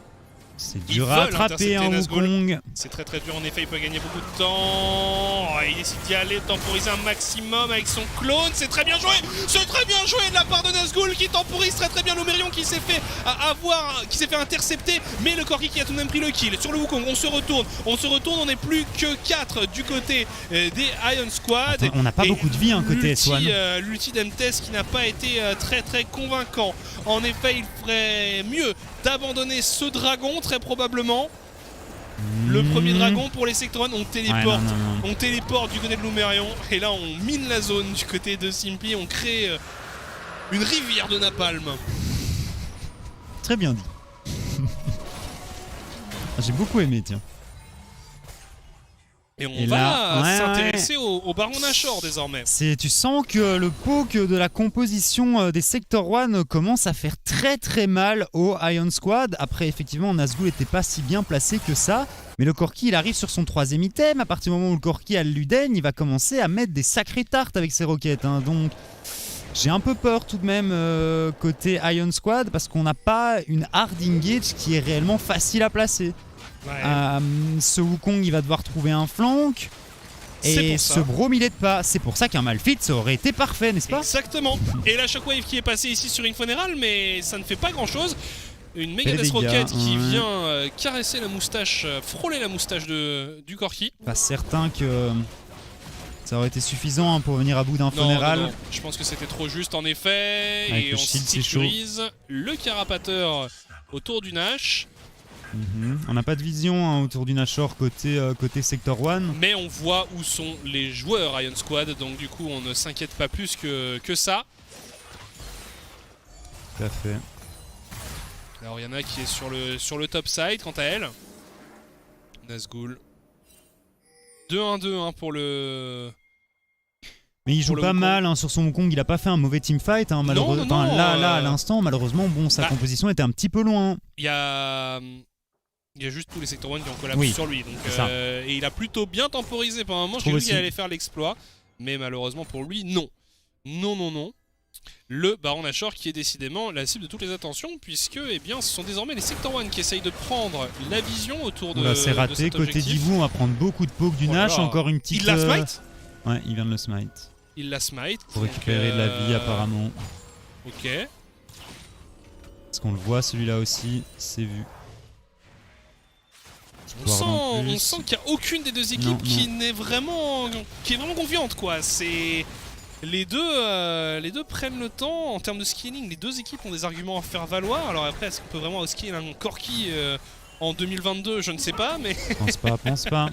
C'est dur à attraper un Wukong. C'est très dur, en effet il peut gagner beaucoup de temps. Il décide d'y aller, temporiser un maximum avec son clone. C'est très bien joué. C'est très bien joué de la part de Nazgûl qui temporise très bien Lumerion qui s'est fait intercepter. Mais le Corki qui a tout de même pris le kill sur le Wukong. On se retourne, on n'est plus que 4 du côté des Iron Squad. Attends, on n'a pas beaucoup de vie hein, côté S1. L'ulti d'Emtes qui n'a pas été très convaincant. En effet il ferait mieux d'abandonner ce dragon très probablement. Le premier dragon pour les Sector One, on téléporte. On téléporte du côté de Lumerion. Et là on mine la zone du côté de Simply. On crée une rivière de napalm. Très bien dit. J'ai beaucoup aimé tiens. Et on Et va là, ouais, s'intéresser au Baron Nashor désormais. Tu sens que le poke de la composition des Sector 1 commence à faire très très mal au Ion Squad. Après, effectivement, Nazgûl n'était pas si bien placé que ça. Mais le Corki, il arrive sur son 3ème item. À partir du moment où le Corki a le Luden, il va commencer à mettre des sacrées tartes avec ses roquettes. Hein. Donc, j'ai un peu peur tout de même côté Ion Squad parce qu'on n'a pas une hard engage qui est réellement facile à placer. Ouais. Ce Wukong, il va devoir trouver un flank. Et ce Braum, il aide pas. C'est pour ça qu'un Malphite, ça aurait été parfait, n'est-ce pas? Exactement. Et la Shockwave qui est passée ici sur Infoneral, mais ça ne fait pas grand-chose. Une méga Fait des Death Rocket dégâts, qui ouais. vient caresser la moustache, frôler la moustache du Corki. Pas certain que ça aurait été suffisant hein, pour venir à bout d'un Non, funéral. non, non. Je pense que c'était trop juste en effet. Avec et le on shield, c'est sécurise le carapateur autour du Nash. On n'a pas de vision hein, autour du Nashor côté Sector 1. Mais on voit où sont les joueurs Ion Squad, donc du coup on ne s'inquiète pas plus que ça. Tout à fait. La Orianna qui est sur le top side quant à elle. Nazgûl. 2-1-2 hein, pour le... Mais il joue le pas Wukong. mal hein, sur son Wukong, il a pas fait un mauvais teamfight. Hein, Non, non, là, à l'instant, malheureusement, bon, sa composition était un petit peu loin. Il y a juste tous les Sector 1 qui ont collapsé Oui, sur lui. Donc, ça. et il a plutôt bien temporisé pendant un moment. J'ai cru qu'il allait faire l'exploit. Mais malheureusement pour lui, non. Non, non, non. Le Baron Nashor qui est décidément la cible de toutes les attentions. Puisque eh bien, ce sont désormais les Sector 1 qui essayent de prendre la vision autour de. Là, c'est raté. De cet Côté objectif. Divu, on va prendre beaucoup de poke du Oh là Nash. là. Encore une petite. Il la smite Ouais, il vient de le smite. Il la smite. Pour récupérer de la vie, apparemment. Ok. Est-ce qu'on le voit celui-là aussi? C'est vu. On sent qu'il n'y a aucune des deux équipes qui est vraiment confiante quoi. C'est les deux prennent le temps en termes de scaling. Les deux équipes ont des arguments à faire valoir. Alors après, est-ce qu'on peut vraiment scale un Corki en 2022? Je ne sais pas, mais Pense pas.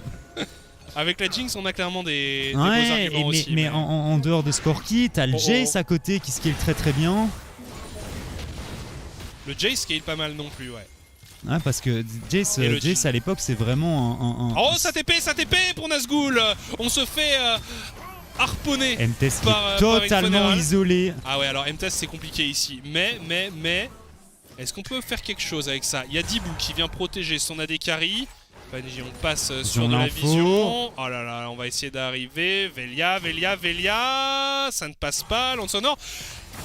avec la Jinx, on a clairement des beaux Ouais, arguments aussi. mais en dehors de ce Corki, t'as le Jace à côté qui scale très très bien. Le Jace scale pas mal non plus, ouais. Ouais, parce que Jace à l'époque, c'est vraiment un. Oh, ça TP pour Nazgûl. On se fait harponner MTS qui par est totalement Infoneral. isolé. Ah ouais, alors MTS c'est compliqué ici. Mais, est-ce qu'on peut faire quelque chose avec ça? Il y a Dibou qui vient protéger son AD carry. Bungie, on passe sur de la vision. Oh là là, on va essayer d'arriver. Velia, ça ne passe pas. Lance sonore.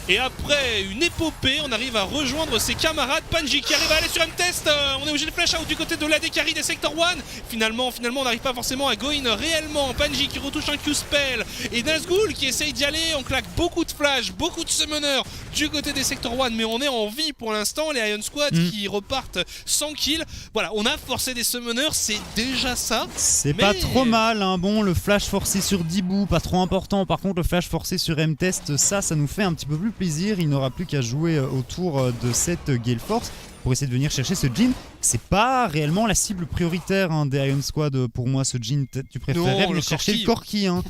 Et après une épopée, on arrive à rejoindre ses camarades. Panji qui arrive à aller sur M-Test. On est obligé de flash out du côté de l'AD carry des Sector 1. Finalement, on n'arrive pas forcément à go in réellement. Panji qui retouche un Q-spell. Et Nazgûl qui essaye d'y aller. On claque beaucoup de flash, beaucoup de summoners du côté des Sector 1. Mais on est en vie pour l'instant. Les Ion Squad qui repartent sans kill. Voilà, on a forcé des summoners. C'est déjà ça. C'est pas trop mal. Hein. Bon, le flash forcé sur Dibou, pas trop important. Par contre, le flash forcé sur M-Test, ça nous fait un petit peu plus plaisir. Il n'aura plus qu'à jouer autour de cette Gale Force pour essayer de venir chercher ce Jhin. C'est pas réellement la cible prioritaire hein, des Ion Squad pour moi. Ce Jhin, tu préférerais venir chercher le Corki. Hein.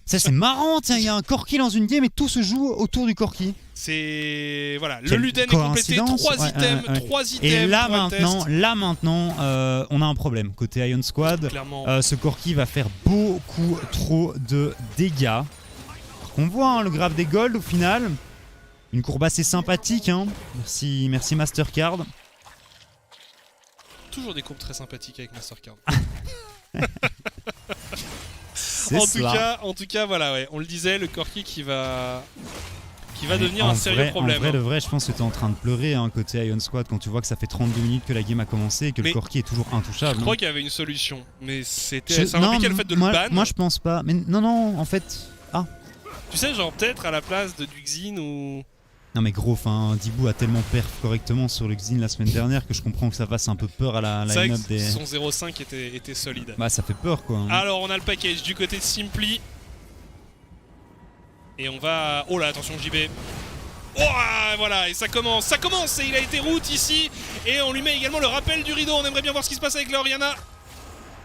Ça c'est marrant, tiens, il y a un Corki dans une game et tout se joue autour du Corki. C'est voilà, le Luden est complété, 3 items, 3 items. Et là maintenant, on a un problème côté Ion Squad. Ce Corki va faire beaucoup trop de dégâts. On voit hein, le graphe des golds au final. Une courbe assez sympathique. Hein. Merci Mastercard. Toujours des courbes très sympathiques avec Mastercard. En tout cas, voilà, ouais, on le disait, le Corki qui va devenir un sérieux problème. En vrai, de vrai, je pense que tu es en train de pleurer hein, côté Ion Squad quand tu vois que ça fait 32 minutes que la game a commencé et que le Corki est toujours intouchable. Je crois qu'il y avait une solution, mais ça impliquait le fait de le ban. Moi je pense pas. Mais non, en fait. Ah. Tu sais, genre peut-être à la place de Duxin ou... Non mais gros, Dibou a tellement perf correctement sur le Xin la semaine dernière que je comprends que ça fasse un peu peur à la line-up des... Son 0.5 était solide. Bah ça fait peur quoi. Hein. Alors on a le package du côté de Simply. Et on va... Oh là, attention JB. Oh, voilà, et ça commence, et il a été route ici. Et on lui met également le rappel du rideau. On aimerait bien voir ce qui se passe avec la Orianna.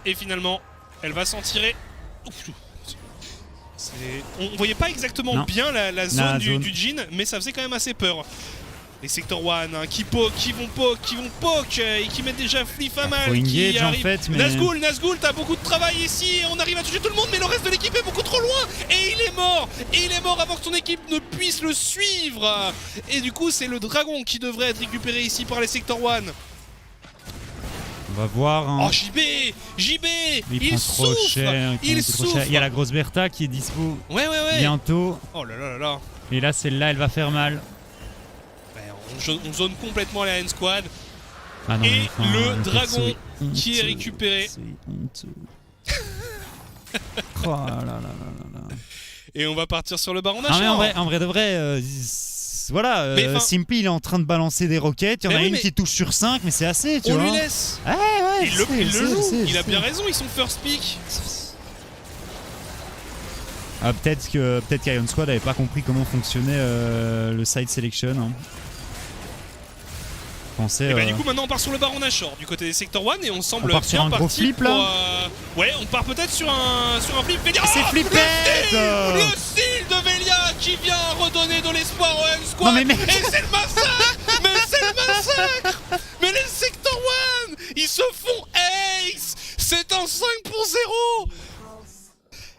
Et finalement, elle va s'en tirer. Ouf. On voyait pas exactement bien la zone du Jhin, mais ça faisait quand même assez peur. Les Sector One hein, qui poke, qui vont poke et qui mettent déjà Flip à mal. Faut engage qui en arrive. fait, mais... Nazgûl, t'as beaucoup de travail ici. On arrive à toucher tout le monde, mais le reste de l'équipe est beaucoup trop loin. Et il est mort. Et il est mort avant que son équipe ne puisse le suivre. Et du coup, c'est le dragon qui devrait être récupéré ici par les Sector One. On va voir. Hein. Oh JB, il prend trop souffre. cher. Il souffre. Il y a la grosse Bertha qui est dispo Ouais. bientôt. Oh là là là là. Et là, celle-là, elle va faire mal. On zone complètement la Iron Squad. Ah non, Et enfin, le dragon perso qui est récupéré. C'est honteux. Oh là là là là là. Et on va partir sur le baron Ah mais Nashor. en vrai de vrai, voilà, Mais Simply il est en train de balancer des roquettes, il y en a une qui touche sur 5, mais c'est assez, tu vois. On lui laisse. Ah ouais, Il le joue. Il a bien raison, ils sont first pick. Ah, peut-être qu'Iron Squad avait pas compris comment fonctionnait le side selection. Hein. Et bah du coup maintenant on part sur le baron Nashor du côté des Sector One et on semble on part sur bien un parti gros flip pour, là. Ouais, on part peut-être sur un flip. Velia. C'est flippette. Le style de Velia qui vient redonner de l'espoir au M-Squad. Non mais mec. Et c'est le massacre. Mais c'est le massacre. Mais les Sector One, ils se font ace. C'est un 5 pour 0.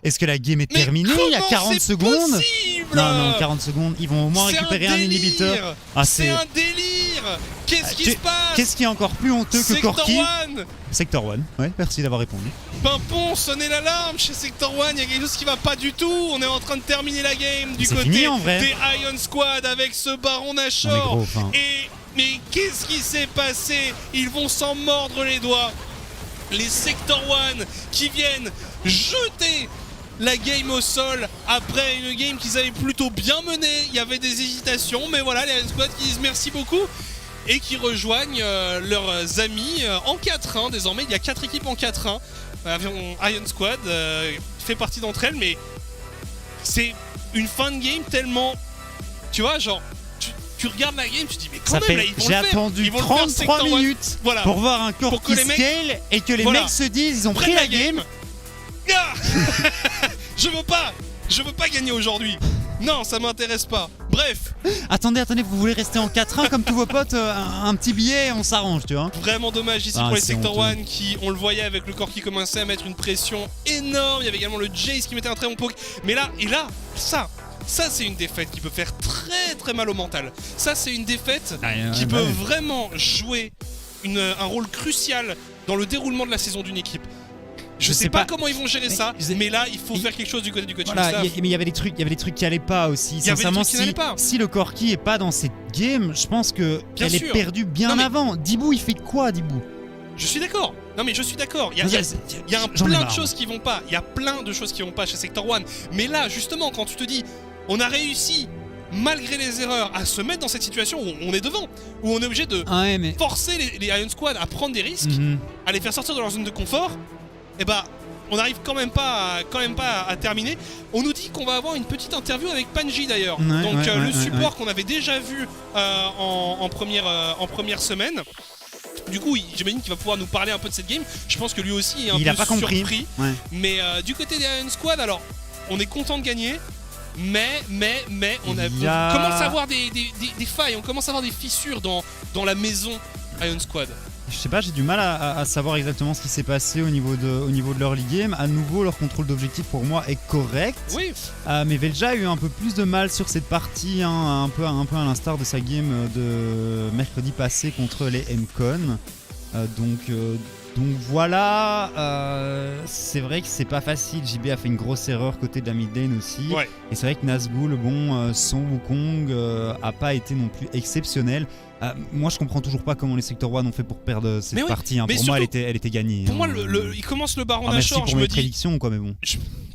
Est-ce que la game est terminée? Il y a 40 secondes. Possible non, 40 secondes. Ils vont au moins récupérer un inhibiteur. Ah, c'est un délire. Qu'est-ce qui se passe? Qu'est-ce qui est encore plus honteux que Corki? Sector One. Ouais, merci d'avoir répondu. Pimpon, sonnez l'alarme chez Sector One. Il y a quelque chose qui va pas du tout. On est en train de terminer la game du côté fini, en vrai. des Iron Squad avec ce baron Nashor. Mais qu'est-ce qui s'est passé? Ils vont s'en mordre les doigts. Les Sector One qui viennent jeter la game au sol après une game qu'ils avaient plutôt bien menée. Il y avait des hésitations, mais voilà, les Iron Squad qui disent merci beaucoup et qui rejoignent leurs amis en 4-1 désormais. Il y a 4 équipes en 4-1. Iron Squad fait partie d'entre elles, mais c'est une fin de game tellement, tu vois, genre tu regardes la game, tu te dis mais quand même là ils vont le faire. J'ai attendu 33 minutes pour voir un corps qui scale et que les mecs se disent ils ont pris la game. Ah je veux pas gagner aujourd'hui. Non, ça m'intéresse pas. Bref. Attendez, vous voulez rester en 4-1 comme tous vos potes, un petit billet, on s'arrange, tu vois. Vraiment dommage ici pour les Sector One qui, on le voyait avec le corps qui commençait à mettre une pression énorme. Il y avait également le Jace qui mettait un très bon poke. Mais là, ça c'est une défaite qui peut faire très très mal au mental. Ça c'est une défaite qui peut vraiment jouer un rôle crucial dans le déroulement de la saison d'une équipe. Je sais pas comment ils vont gérer ça, mais là il faut faire quelque chose du côté du coaching staff. Mais il y avait des trucs qui allaient pas aussi. Sincèrement, si le Corki est pas dans cette game, je pense que elle est perdue bien avant. Dibou, il fait quoi, Dibou? Je suis d'accord. Non mais je suis d'accord. Il y a plein de choses qui vont pas. Il y a plein de choses qui vont pas chez Sector One. Mais là, justement, quand tu te dis, on a réussi malgré les erreurs à se mettre dans cette situation où on est devant, où on est obligé de forcer les Iron Squad à prendre des risques, à les faire sortir de leur zone de confort. Et bah on n'arrive quand même pas à terminer. On nous dit qu'on va avoir une petite interview avec Panji d'ailleurs. Donc le support qu'on avait déjà vu en première semaine. Du coup, j'imagine qu'il va pouvoir nous parler un peu de cette game. Je pense que lui aussi est un peu surpris. Mais du côté des Iron Squad, alors on est content de gagner. Mais on commence à avoir des failles, on commence à avoir des fissures dans la maison Iron Squad. Je sais pas, j'ai du mal à savoir exactement ce qui s'est passé au niveau de leur league game. À nouveau, leur contrôle d'objectif pour moi est correct. Oui. Mais Velja a eu un peu plus de mal sur cette partie, un peu à l'instar de sa game de mercredi passé contre les M-Con. Donc voilà, c'est vrai que c'est pas facile. JB a fait une grosse erreur côté de la mid lane aussi. Ouais. Et c'est vrai que Nazgûl, son Wukong a pas été non plus exceptionnel. Moi je comprends toujours pas comment les Sector One ont fait pour perdre cette partie. Pour surtout, moi elle était gagnée. Pour moi il commence le baron Nashor. Merci pour mes prédictions quoi, mais bon.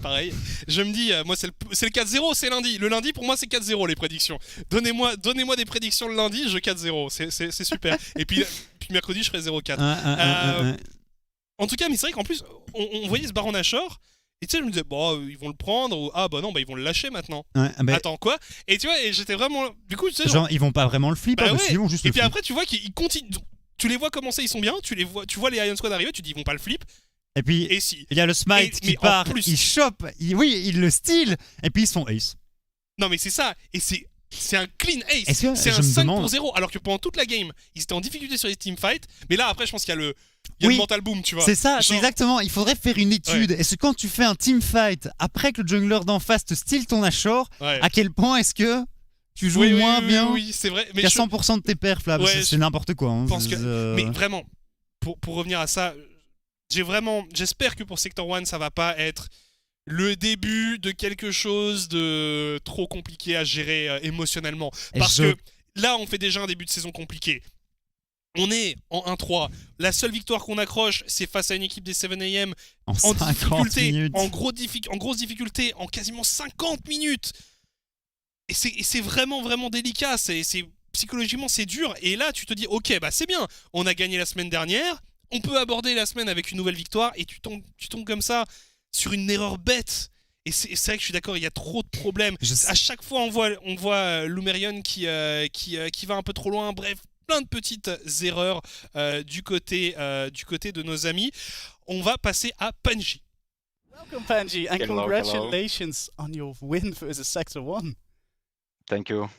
Pareil, je me dis, moi c'est le 4-0, c'est lundi. Le lundi pour moi c'est 4-0 les prédictions. Donnez-moi des prédictions le lundi, je 4-0, c'est super. Et puis mercredi je ferai 0-4. En tout cas, mais c'est vrai qu'en plus on voyait ce baron Nashor. Et tu sais, je me disais, ils vont le prendre, ou ils vont le lâcher maintenant. Attends, quoi? Et tu vois, et j'étais vraiment. Du coup, tu sais. Genre, ils vont pas vraiment le flip, ils vont juste et puis après, tu vois qu'ils continuent. Tu les vois commencer, ils sont bien, tu vois les Iron Squad arriver, tu dis, ils vont pas le flip. Et puis, il y a le smite qui part, il chope, il le steal, et puis ils sont ace. Non, mais c'est ça, et c'est C'est un clean ace. Est-ce que c'est je un me 5 demande- pour 0. Alors que pendant toute la game, ils étaient en difficulté sur les teamfights. Mais là, après, je pense qu'il y a le mental boom, tu vois. C'est ça, c'est Genre- exactement. Il faudrait faire une étude. Est-ce que quand tu fais un teamfight, après que le jungler d'en face te steal ton Ashore, Ouais. à quel point est-ce que tu joues Oui, moins bien Oui, c'est vrai. Mais qu'à je 100% de tes perfs là Ouais, c'est n'importe quoi. Hein. pense que. Mais vraiment, pour revenir à ça, j'espère que pour Sector 1, ça va pas être le début de quelque chose de trop compliqué à gérer émotionnellement. Parce que là, on fait déjà un début de saison compliqué. On est en 1-3. La seule victoire qu'on accroche, c'est face à une équipe des 7am en en 50 difficulté, minutes. en grosse difficulté, en quasiment 50 minutes. Et c'est vraiment, vraiment délicat. Psychologiquement, c'est dur. Et là, tu te dis, ok, bah c'est bien. On a gagné la semaine dernière. On peut aborder la semaine avec une nouvelle victoire. Et tu tombes comme ça sur une erreur bête. Et c'est vrai que je suis d'accord, il y a trop de problèmes. À chaque fois, on voit Lumerion qui va un peu trop loin. Bref, plein de petites erreurs du côté de nos amis. On va passer à Panji. Welcome, Panji, and Hello, congratulations on your win versus Sector 1. Thank you.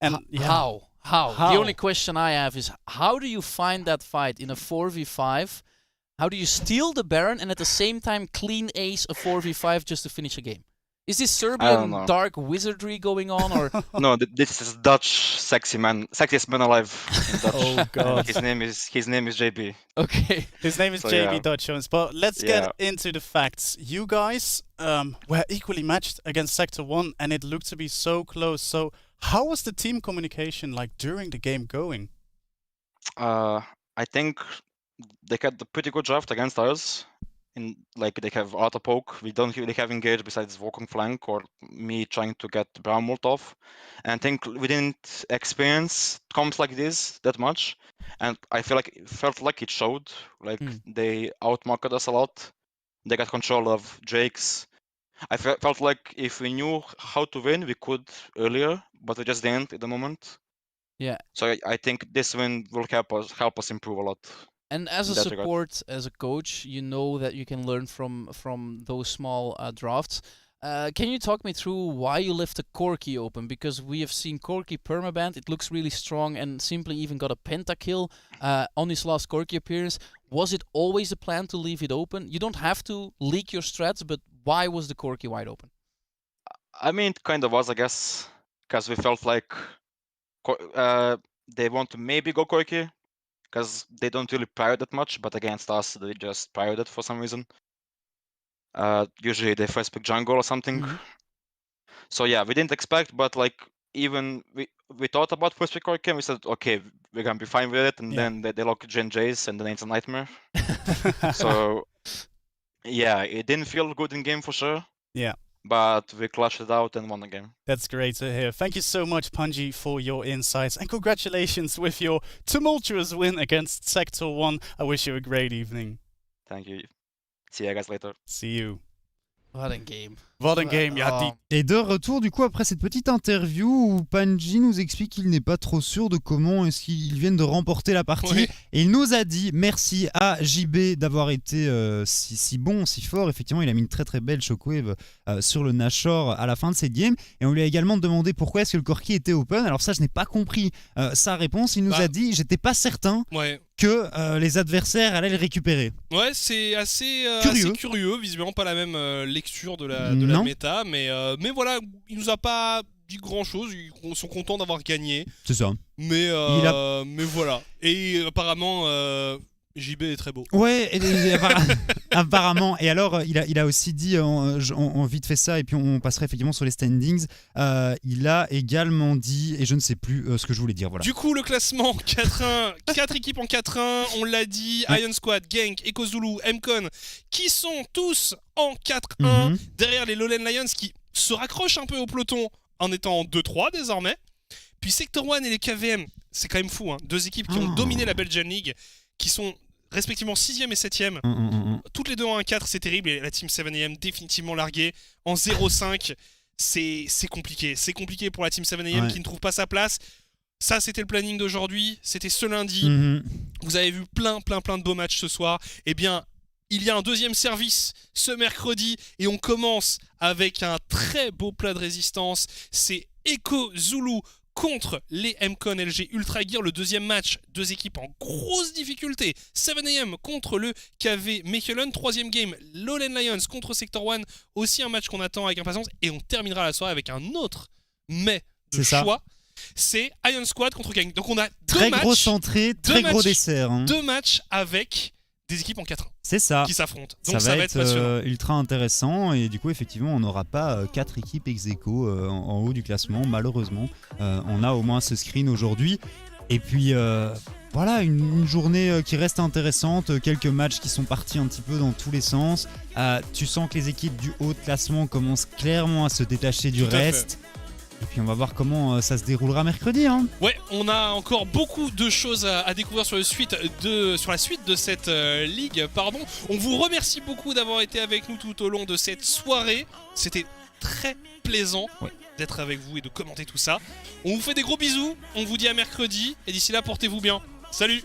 And yeah, How? How? The only question I have is how do you find that fight in a 4v5? How do you steal the Baron and at the same time clean ace a 4v5 just to finish a game? Is this Serbian know. dark wizardry going on, or No, this is Dutch sexiest man alive in Dutch. Oh god. His name is JB. okay? His name is So, JB yeah. Dutch Jones, but let's Yeah. get into the facts. You guys were equally matched against Sector 1 and it looked to be so close. So how was the team communication like during the game going? I think they had a pretty good draft against us. They have auto poke. We don't really have engage besides walking flank or me trying to get Brown Molt off. And I think we didn't experience comps like this that much. And I felt like it showed. They outmarked us a lot. They got control of Drake's. I felt like if we knew how to win, we could earlier, but we just didn't at the moment. Yeah. So I think this win will help us improve a lot. And as a That regard. support, as a coach, you know that you can learn from those small drafts. Can you talk me through why you left the Corki open? Because we have seen Corki permabanned, it looks really strong and simply even got a pentakill on his last Corki appearance. Was it always a plan to leave it open? You don't have to leak your strats, but why was the Corki wide open? I mean, it kind of was, I guess, because we felt like they want to maybe go Corki, because they don't really prior that much, but against us, they just priored it for some reason. Usually they first pick jungle or something. Mhm. So yeah, we didn't expect, but even we thought about first pick Corki, and we said, okay, we're gonna be fine with it, and Yeah. then they lock Gen Jace, and then it's a nightmare. So yeah, it didn't feel good in game for sure. Yeah. But we clutched it out and won the game. That's great to hear. Thank you so much, Panji, for your insights and congratulations with your tumultuous win against Sector 1. I wish you a great evening. Thank you. See you guys later. See you. What a game. What a game. Ja, die, Et de retour du coup après cette petite interview où Panji nous explique qu'il n'est pas trop sûr de comment est-ce qu'ils viennent de remporter la partie. Ouais. Et il nous a dit merci à JB d'avoir été si bon, si fort. Effectivement, il a mis une très très belle shockwave sur le Nashor à la fin de cette game. Et on lui a également demandé pourquoi est-ce que le Corki était open. Alors ça, je n'ai pas compris sa réponse. Il nous a dit, j'étais pas certain Ouais. que les adversaires allaient le récupérer. Ouais, c'est assez curieux. Visiblement pas la même lecture de la Non. méta, mais voilà, il nous a pas dit grand chose. Ils sont contents d'avoir gagné, C'est ça. mais voilà. Et apparemment, JB est très beau. Ouais, apparemment. Et alors, il a aussi dit, on vite fait ça, et puis on passerait effectivement sur les standings. Il a également dit, et je ne sais plus ce que je voulais dire. Voilà. Du coup, le classement 4-1, 4 équipes en 4-1, on l'a dit, Ouais. Iron Squad, Genk, EcoZulu, Mcon, qui sont tous en 4-1, Mhm. derrière les Lowland Lions qui se raccrochent un peu au peloton en étant en 2-3 désormais. Puis Sector 1 et les KVM, c'est quand même fou, hein, deux équipes qui ont Oh. dominé la Belgian League, qui sont respectivement 6e et 7e. Toutes les deux en 1-4, c'est terrible, et la Team 7am définitivement larguée en 0-5. C'est compliqué. C'est compliqué pour la Team 7am Ouais. qui ne trouve pas sa place. Ça, c'était le planning d'aujourd'hui. C'était ce lundi. Mhm. Vous avez vu plein de beaux matchs ce soir. Eh bien, Il y a un deuxième service ce mercredi et on commence avec un très beau plat de résistance. C'est Echo Zulu contre les MCON LG Ultra Gear. Le deuxième match, deux équipes en grosse difficulté. 7am contre le KV Mechelen. Troisième game, Lowland Lions contre Sector 1. Aussi un match qu'on attend avec impatience. Et on terminera la soirée avec un autre mais de choix. C'est Iron Squad contre Gang. Donc on a très grosse entrée, très gros dessert. Hein. Deux matchs avec des équipes en 4-1. C'est ça. Qui s'affrontent. Donc ça va être passionnant. Ultra intéressant et du coup effectivement on n'aura pas 4 équipes ex-aequo en haut du classement malheureusement. On a au moins ce screen aujourd'hui et puis voilà une journée qui reste intéressante, quelques matchs qui sont partis un petit peu dans tous les sens. Tu sens que les équipes du haut de classement commencent clairement à se détacher du reste. Et puis on va voir comment ça se déroulera mercredi. Hein. Ouais, on a encore beaucoup de choses à découvrir sur la suite de cette ligue. On vous remercie beaucoup d'avoir été avec nous tout au long de cette soirée. C'était très plaisant d'être avec vous et de commenter tout ça. On vous fait des gros bisous, on vous dit à mercredi et d'ici là portez-vous bien. Salut!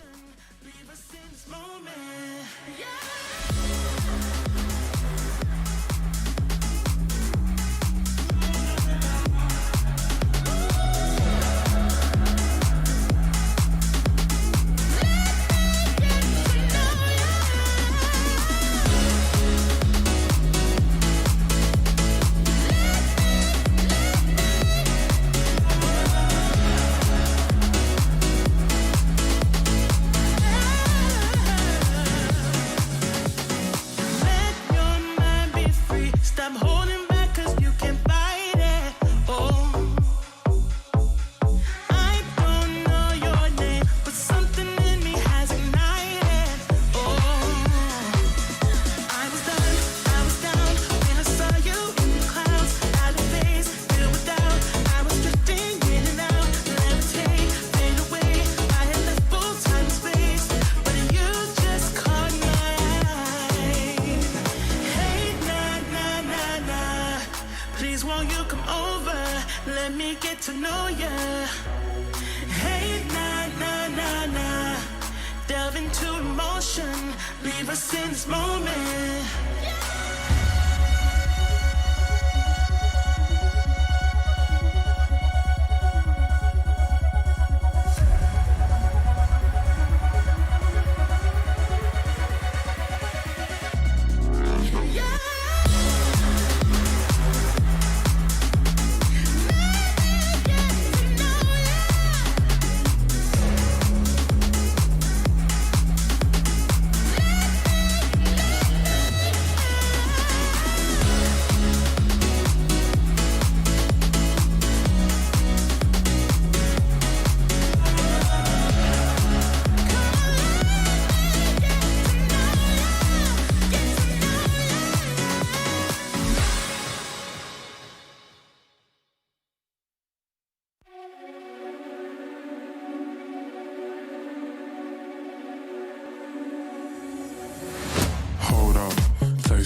Leave us in this moment.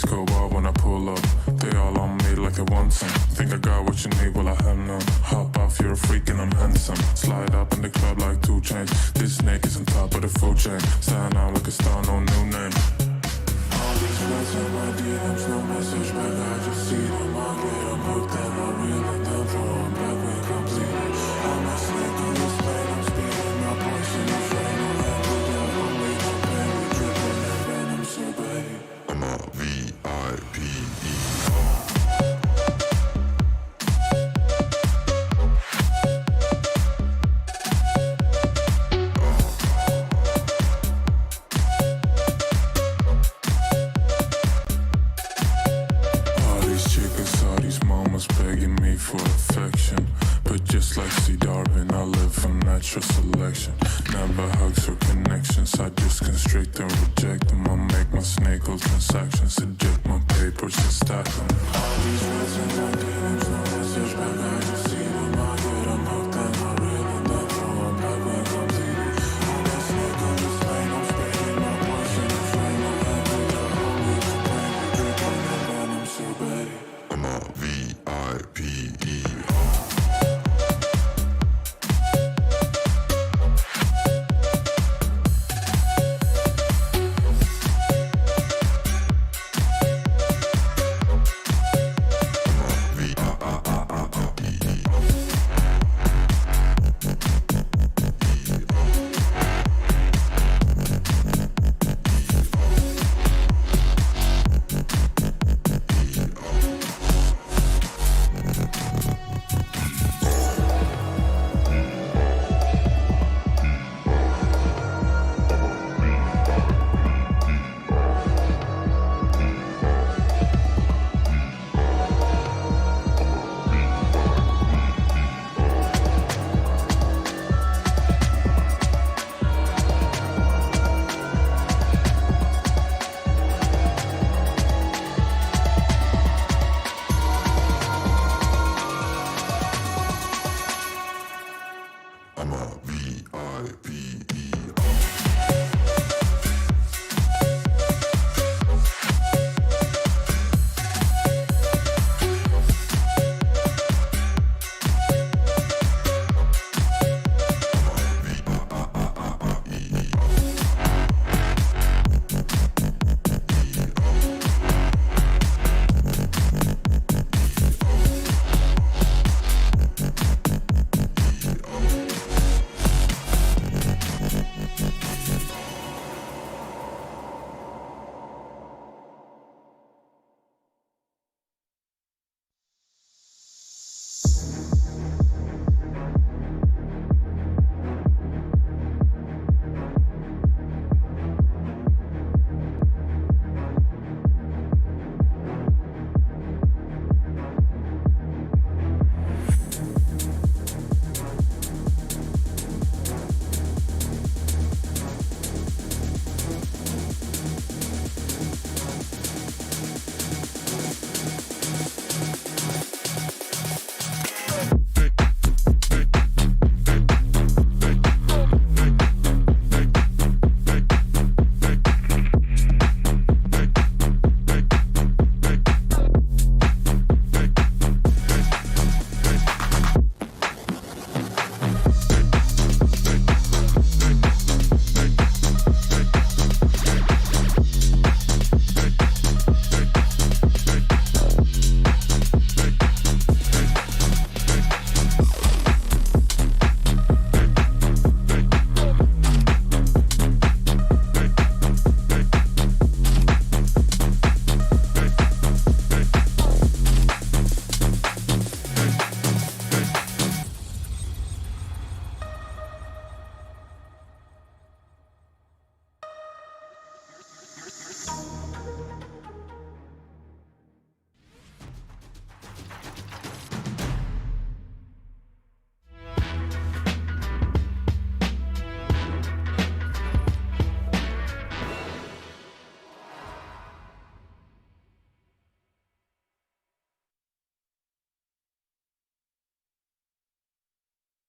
Go wild when I pull up. They all on me like I want some. Think I got what you need, well I have none. Hop off, you're a freak and I'm handsome. Slide up in the club like 2 Chainz. This snake is on top of the food chain. Sign out like a star, no new name. All these flights on my DMs, no message back. I just see them, I get them hooked and I reel it down for them back when completely. I'm a snake on this plane, I'm speeding my points in the frame. I'm handled down, I'm late, I'm paying, we dripping that venom so bad. I'm a VIP. All these chickens, all these mamas begging me for affection. But just like C. Darwin, I live from natural selection. Never hugs or connections, I just constrict and reject them. I make my snake hole transactions, eject my papers and stack them. All these words and my DMs, no message back, I just